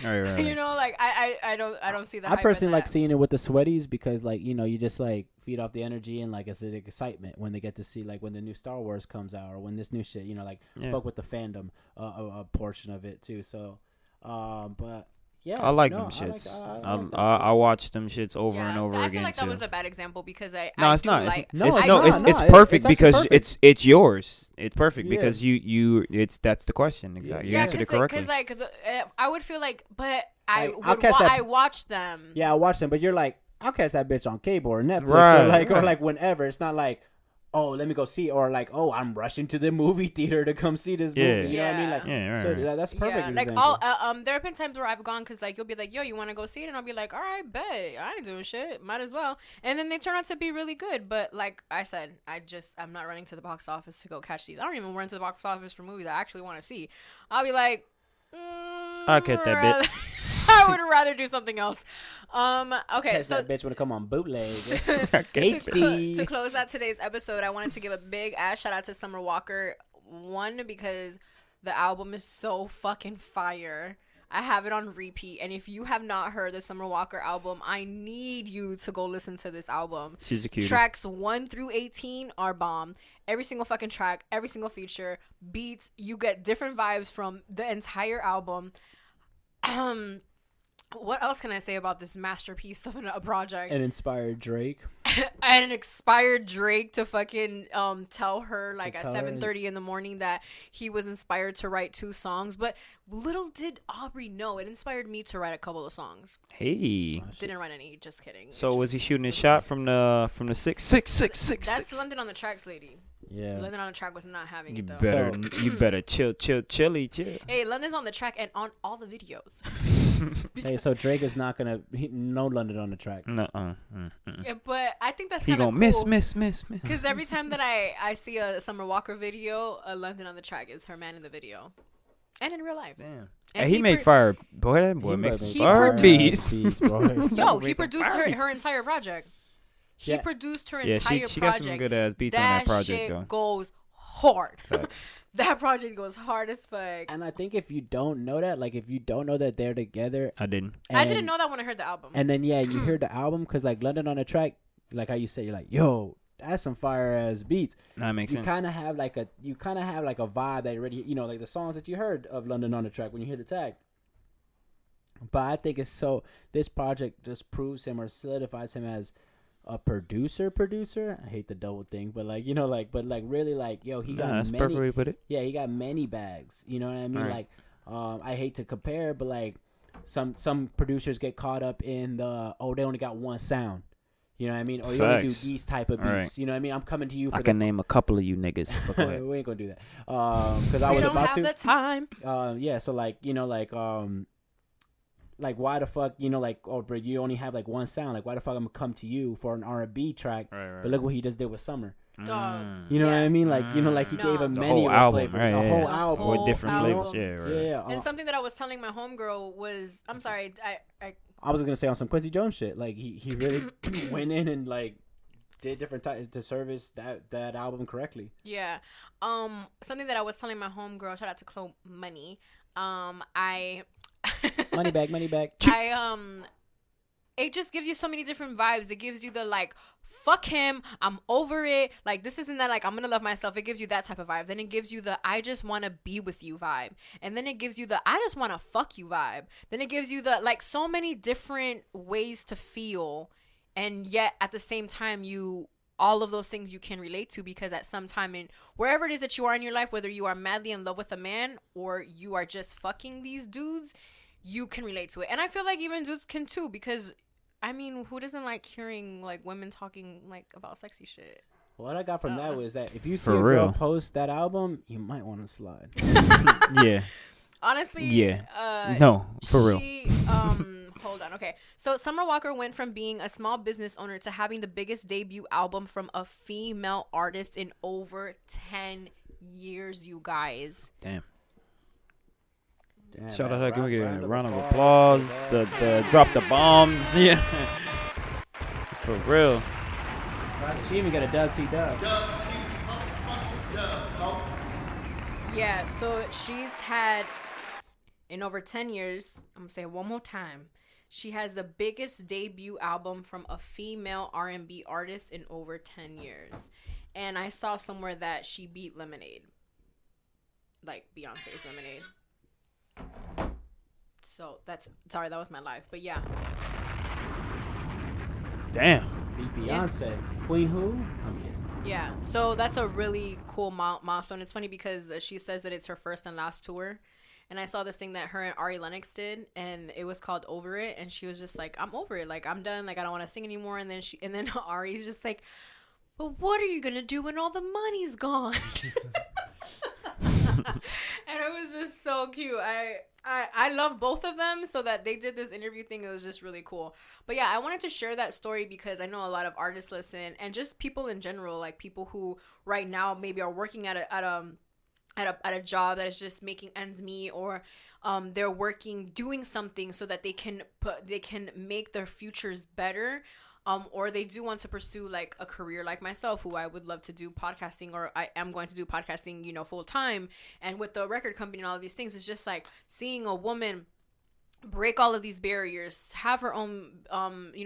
right. You know, like I don't see that. I personally like seeing it with the sweaties because, like, you know, you just like feed off the energy and like it's excitement when they get to see, like, when the new Star Wars comes out or when this new shit, you know, like fuck with the fandom a portion of it too. So, but. Yeah, I like them shits. I watch them shits over and over again. I feel like that was a bad example because it's not. Like, it's perfect because it's yours. It's perfect because that's the question exactly. You answered it correctly. Because like I would feel like, but I watch them. Yeah, I watch them, but you're like, I'll catch that bitch on cable or Netflix or like whenever. It's not like, oh, let me go see, or like, oh, I'm rushing to the movie theater to come see this movie. You know what I mean? Like, so that's perfect. Yeah, like there have been times where I've gone because like you'll be like, yo, you want to go see it, and I'll be like, all right, bet, I ain't doing shit, might as well. And then they turn out to be really good. But like I said, I'm not running to the box office to go catch these. I don't even run to the box office for movies I actually want to see. I'll be like, I'll get that bit. I would rather do something else. Okay, so that bitch want to come on bootleg. To close out today's episode, I wanted to give a big ass shout out to Summer Walker. One, because the album is so fucking fire. I have it on repeat, and if you have not heard the Summer Walker album, I need you to go listen to this album. She's a cutie. Tracks 1 through 18 are bomb. Every single fucking track, every single feature, beats. You get different vibes from the entire album. What else can I say about this masterpiece of a project? An inspired Drake. And an inspired Drake to fucking tell her like at 7:30 in the morning that he was inspired to write 2 songs. But little did Aubrey know, it inspired me to write a couple of songs. Hey. Didn't write any, just kidding. So was he shooting his shot from the 6? That's London on the Tracks, lady. Yeah. London on the Track was not having it though. You better chill. Hey, London's on the track and on all the videos. Hey, so Drake is not gonna no London on the Track. No. Yeah, but I think that's kind of cool. He gonna miss. Because every time that I see a Summer Walker video, London on the Track is her man in the video, and in real life. Damn. And he make fire. Boy, that boy makes fire beats. Yo, he produced her entire project. He produced her entire project. She got some good ass beats on that project, shit though. Goes hard. That project goes hard as fuck. And I think if you don't know that, like if you don't know that they're together, I didn't know that when I heard the album. And then you heard the album because like London on the Track, like how you say, you're like, yo, that's some fire ass beats. That makes sense. You kind of have like a vibe that already, you know, like the songs that you heard of London on the Track when you hear the tag. But I think this project just proves him or solidifies him as a producer. I hate the double thing, but like, you know, like, but like really like, yo, he got that's many. perfect way to put it. Yeah, he got many bags. You know what I mean? Right. I hate to compare, but like some producers get caught up in the they only got one sound. You know what I mean? Or you only do these type of beats. Right. You know what I mean? I'm coming to you for I can name a couple of you niggas. But go ahead. We ain't gonna do that. Because I was about to. We don't have the time. Yeah. So like like why the fuck bro, you only have like one sound. Like why the fuck I'm gonna come to you for an R&B track? Right. But look what he just did with Summer. You know what I mean? Like like he gave a many flavors, right, a whole album with different flavors. Yeah, right. Yeah. And something that I was telling my homegirl was, I'm sorry, I was gonna say on some Quincy Jones shit. Like he really went in and like did different types to service that album correctly. Yeah. Something that I was telling my homegirl. Shout out to Chloe Money. Money back. It just gives you so many different vibes. It gives you the like, fuck him, I'm over it. Like this isn't that like I'm gonna love myself. It gives you that type of vibe. Then it gives you the I just wanna be with you vibe. And then it gives you the I just wanna fuck you vibe. Then it gives you the like so many different ways to feel, and yet at the same time all of those things you can relate to, because at some time in wherever it is that you are in your life, whether you are madly in love with a man or you are just fucking these dudes, you can relate to it. And I feel like even dudes can too, because I mean, who doesn't like hearing like women talking like about sexy shit? What I got from that was that if you see a girl post that album, you might want to slide. Yeah. Honestly. Yeah. No, for real. Hold on. Okay. So Summer Walker went from being a small business owner to having the biggest debut album from a female artist in over 10 years, you guys. Damn. Shout out to her. Can we get a round of applause? The drop the bombs. Yeah. For real. She even got a Dub T. Yeah, so she's had, in over 10 years, I'm going to say it one more time, she has the biggest debut album from a female R&B artist in over 10 years. And I saw somewhere that she beat Lemonade. Like Beyonce's Lemonade. So that was my life, but yeah. Damn. Beat Beyonce. Yeah. Queen who? Yeah. So that's a really cool milestone. It's funny because she says that it's her first and last tour, and I saw this thing that her and Ari Lennox did, and it was called Over It, and she was just like, I'm over it, like I'm done, like I don't want to sing anymore. And then Ari's just like, but what are you gonna do when all the money's gone? And it was just so cute. I love both of them, so that they did this interview thing. It was just really cool. But yeah, I wanted to share that story because I know a lot of artists listen, and just people in general, like people who right now maybe are working at a job that is just making ends meet, or they're doing something so that they can make their futures better. Or they do want to pursue like a career like myself, who I would love to do podcasting, or I am going to do podcasting, full time. And with the record company and all of these things, it's just like seeing a woman break all of these barriers, have her own,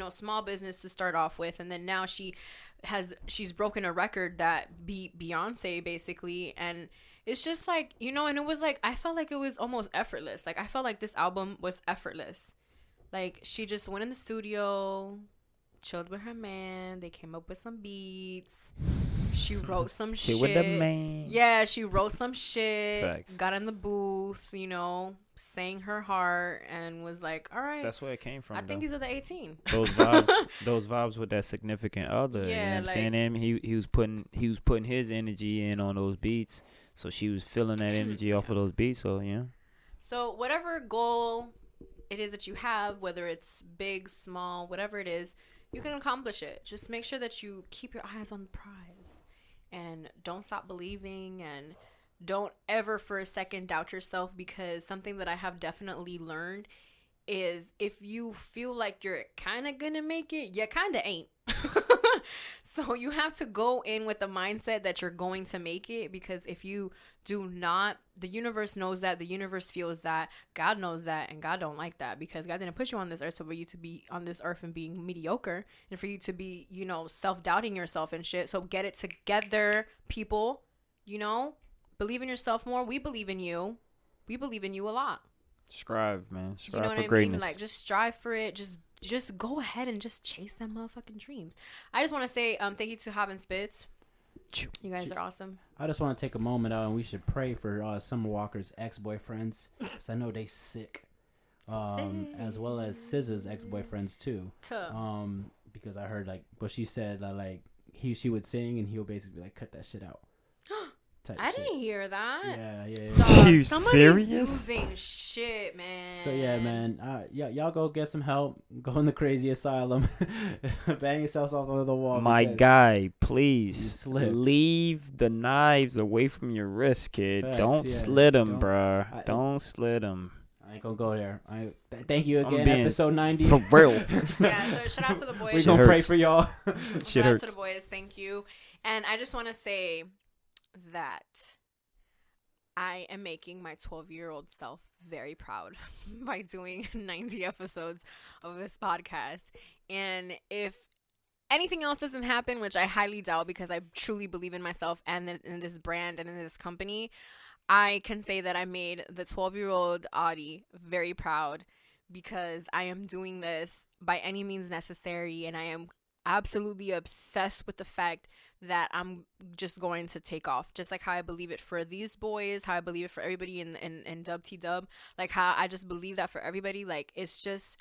small business to start off with. And then now she's broken a record that beat Beyonce basically. And it's just like, and it was like, I felt like it was almost effortless. Like I felt like this album was effortless. Like she just went in the studio, chilled with her man. They came up with some beats. She wrote some shit. With the man. Yeah, she wrote some shit. Facts. Got in the booth, sang her heart, and was like, "All right." That's where it came from. I think these are the 18. Those vibes with that significant other. Yeah, you know what I'm saying? He was putting his energy in on those beats, so she was feeling that energy off of those beats. So yeah. So whatever goal it is that you have, whether it's big, small, whatever it is, you can accomplish it. Just make sure that you keep your eyes on the prize and don't stop believing, and don't ever for a second doubt yourself, because something that I have definitely learned is if you feel like you're kind of gonna make it, you kind of ain't. So you have to go in with the mindset that you're going to make it, because if you do not, the universe knows that, the universe feels that, God knows that, and God don't like that, because God didn't put you on this earth so for you to be on this earth and being mediocre, and for you to be, self-doubting yourself and shit. So get it together, people. Believe in yourself more. We believe in you. We believe in you a lot. Strive, man. Strive for greatness. I mean? Like, just strive for it. Just go ahead and just chase them motherfucking dreams. I just want to say thank you to Havin Spitz. You guys are awesome. I just want to take a moment out, and we should pray for Summer Walker's ex-boyfriends, because I know they sick. As well as SZA's ex-boyfriends too. Because I heard like what she said, like she would sing and he'll basically like cut that shit out. I didn't hear that. Yeah. Dog, You some serious? of these dudes ain't shit, man. So yeah, man. Y'all go get some help. Go in the crazy asylum. Bang yourselves off over the wall. My guy, please slipped. leave the knives away from your wrist, kid. Facts, Don't yeah. slit them, Don't- bruh. Don't slit them. I ain't gonna go there. Thank you I'm again, being- episode 90. For real. Yeah, so shout out to the boys. We Shit gonna pray hurts. for y'all. Shit Shout out hurts. to the boys. Thank you. And I just want to say that I am making my 12-year-old self very proud by doing 90 episodes of this podcast. And if anything else doesn't happen, which I highly doubt because I truly believe in myself and in this brand and in this company, I can say that I made the 12-year-old Audie very proud because I am doing this by any means necessary, and I am absolutely obsessed with the fact that I'm just going to take off, just like how I believe it for these boys, how I believe it for everybody in Dub T Dub, like how I just believe that for everybody. Like, it's just,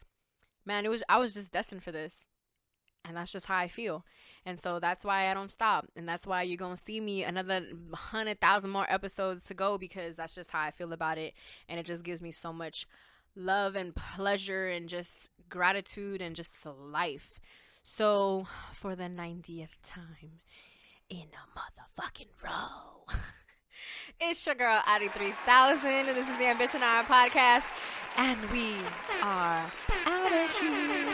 man, I was just destined for this, and that's just how I feel. And so that's why I don't stop, and that's why you're gonna see me another 100,000 more episodes to go, because that's just how I feel about it, and it just gives me so much love and pleasure and just gratitude and just life. So for the 90th time in a motherfucking row, it's your girl Addie 3000, and this is the Ambition Hour podcast, and we are out of here.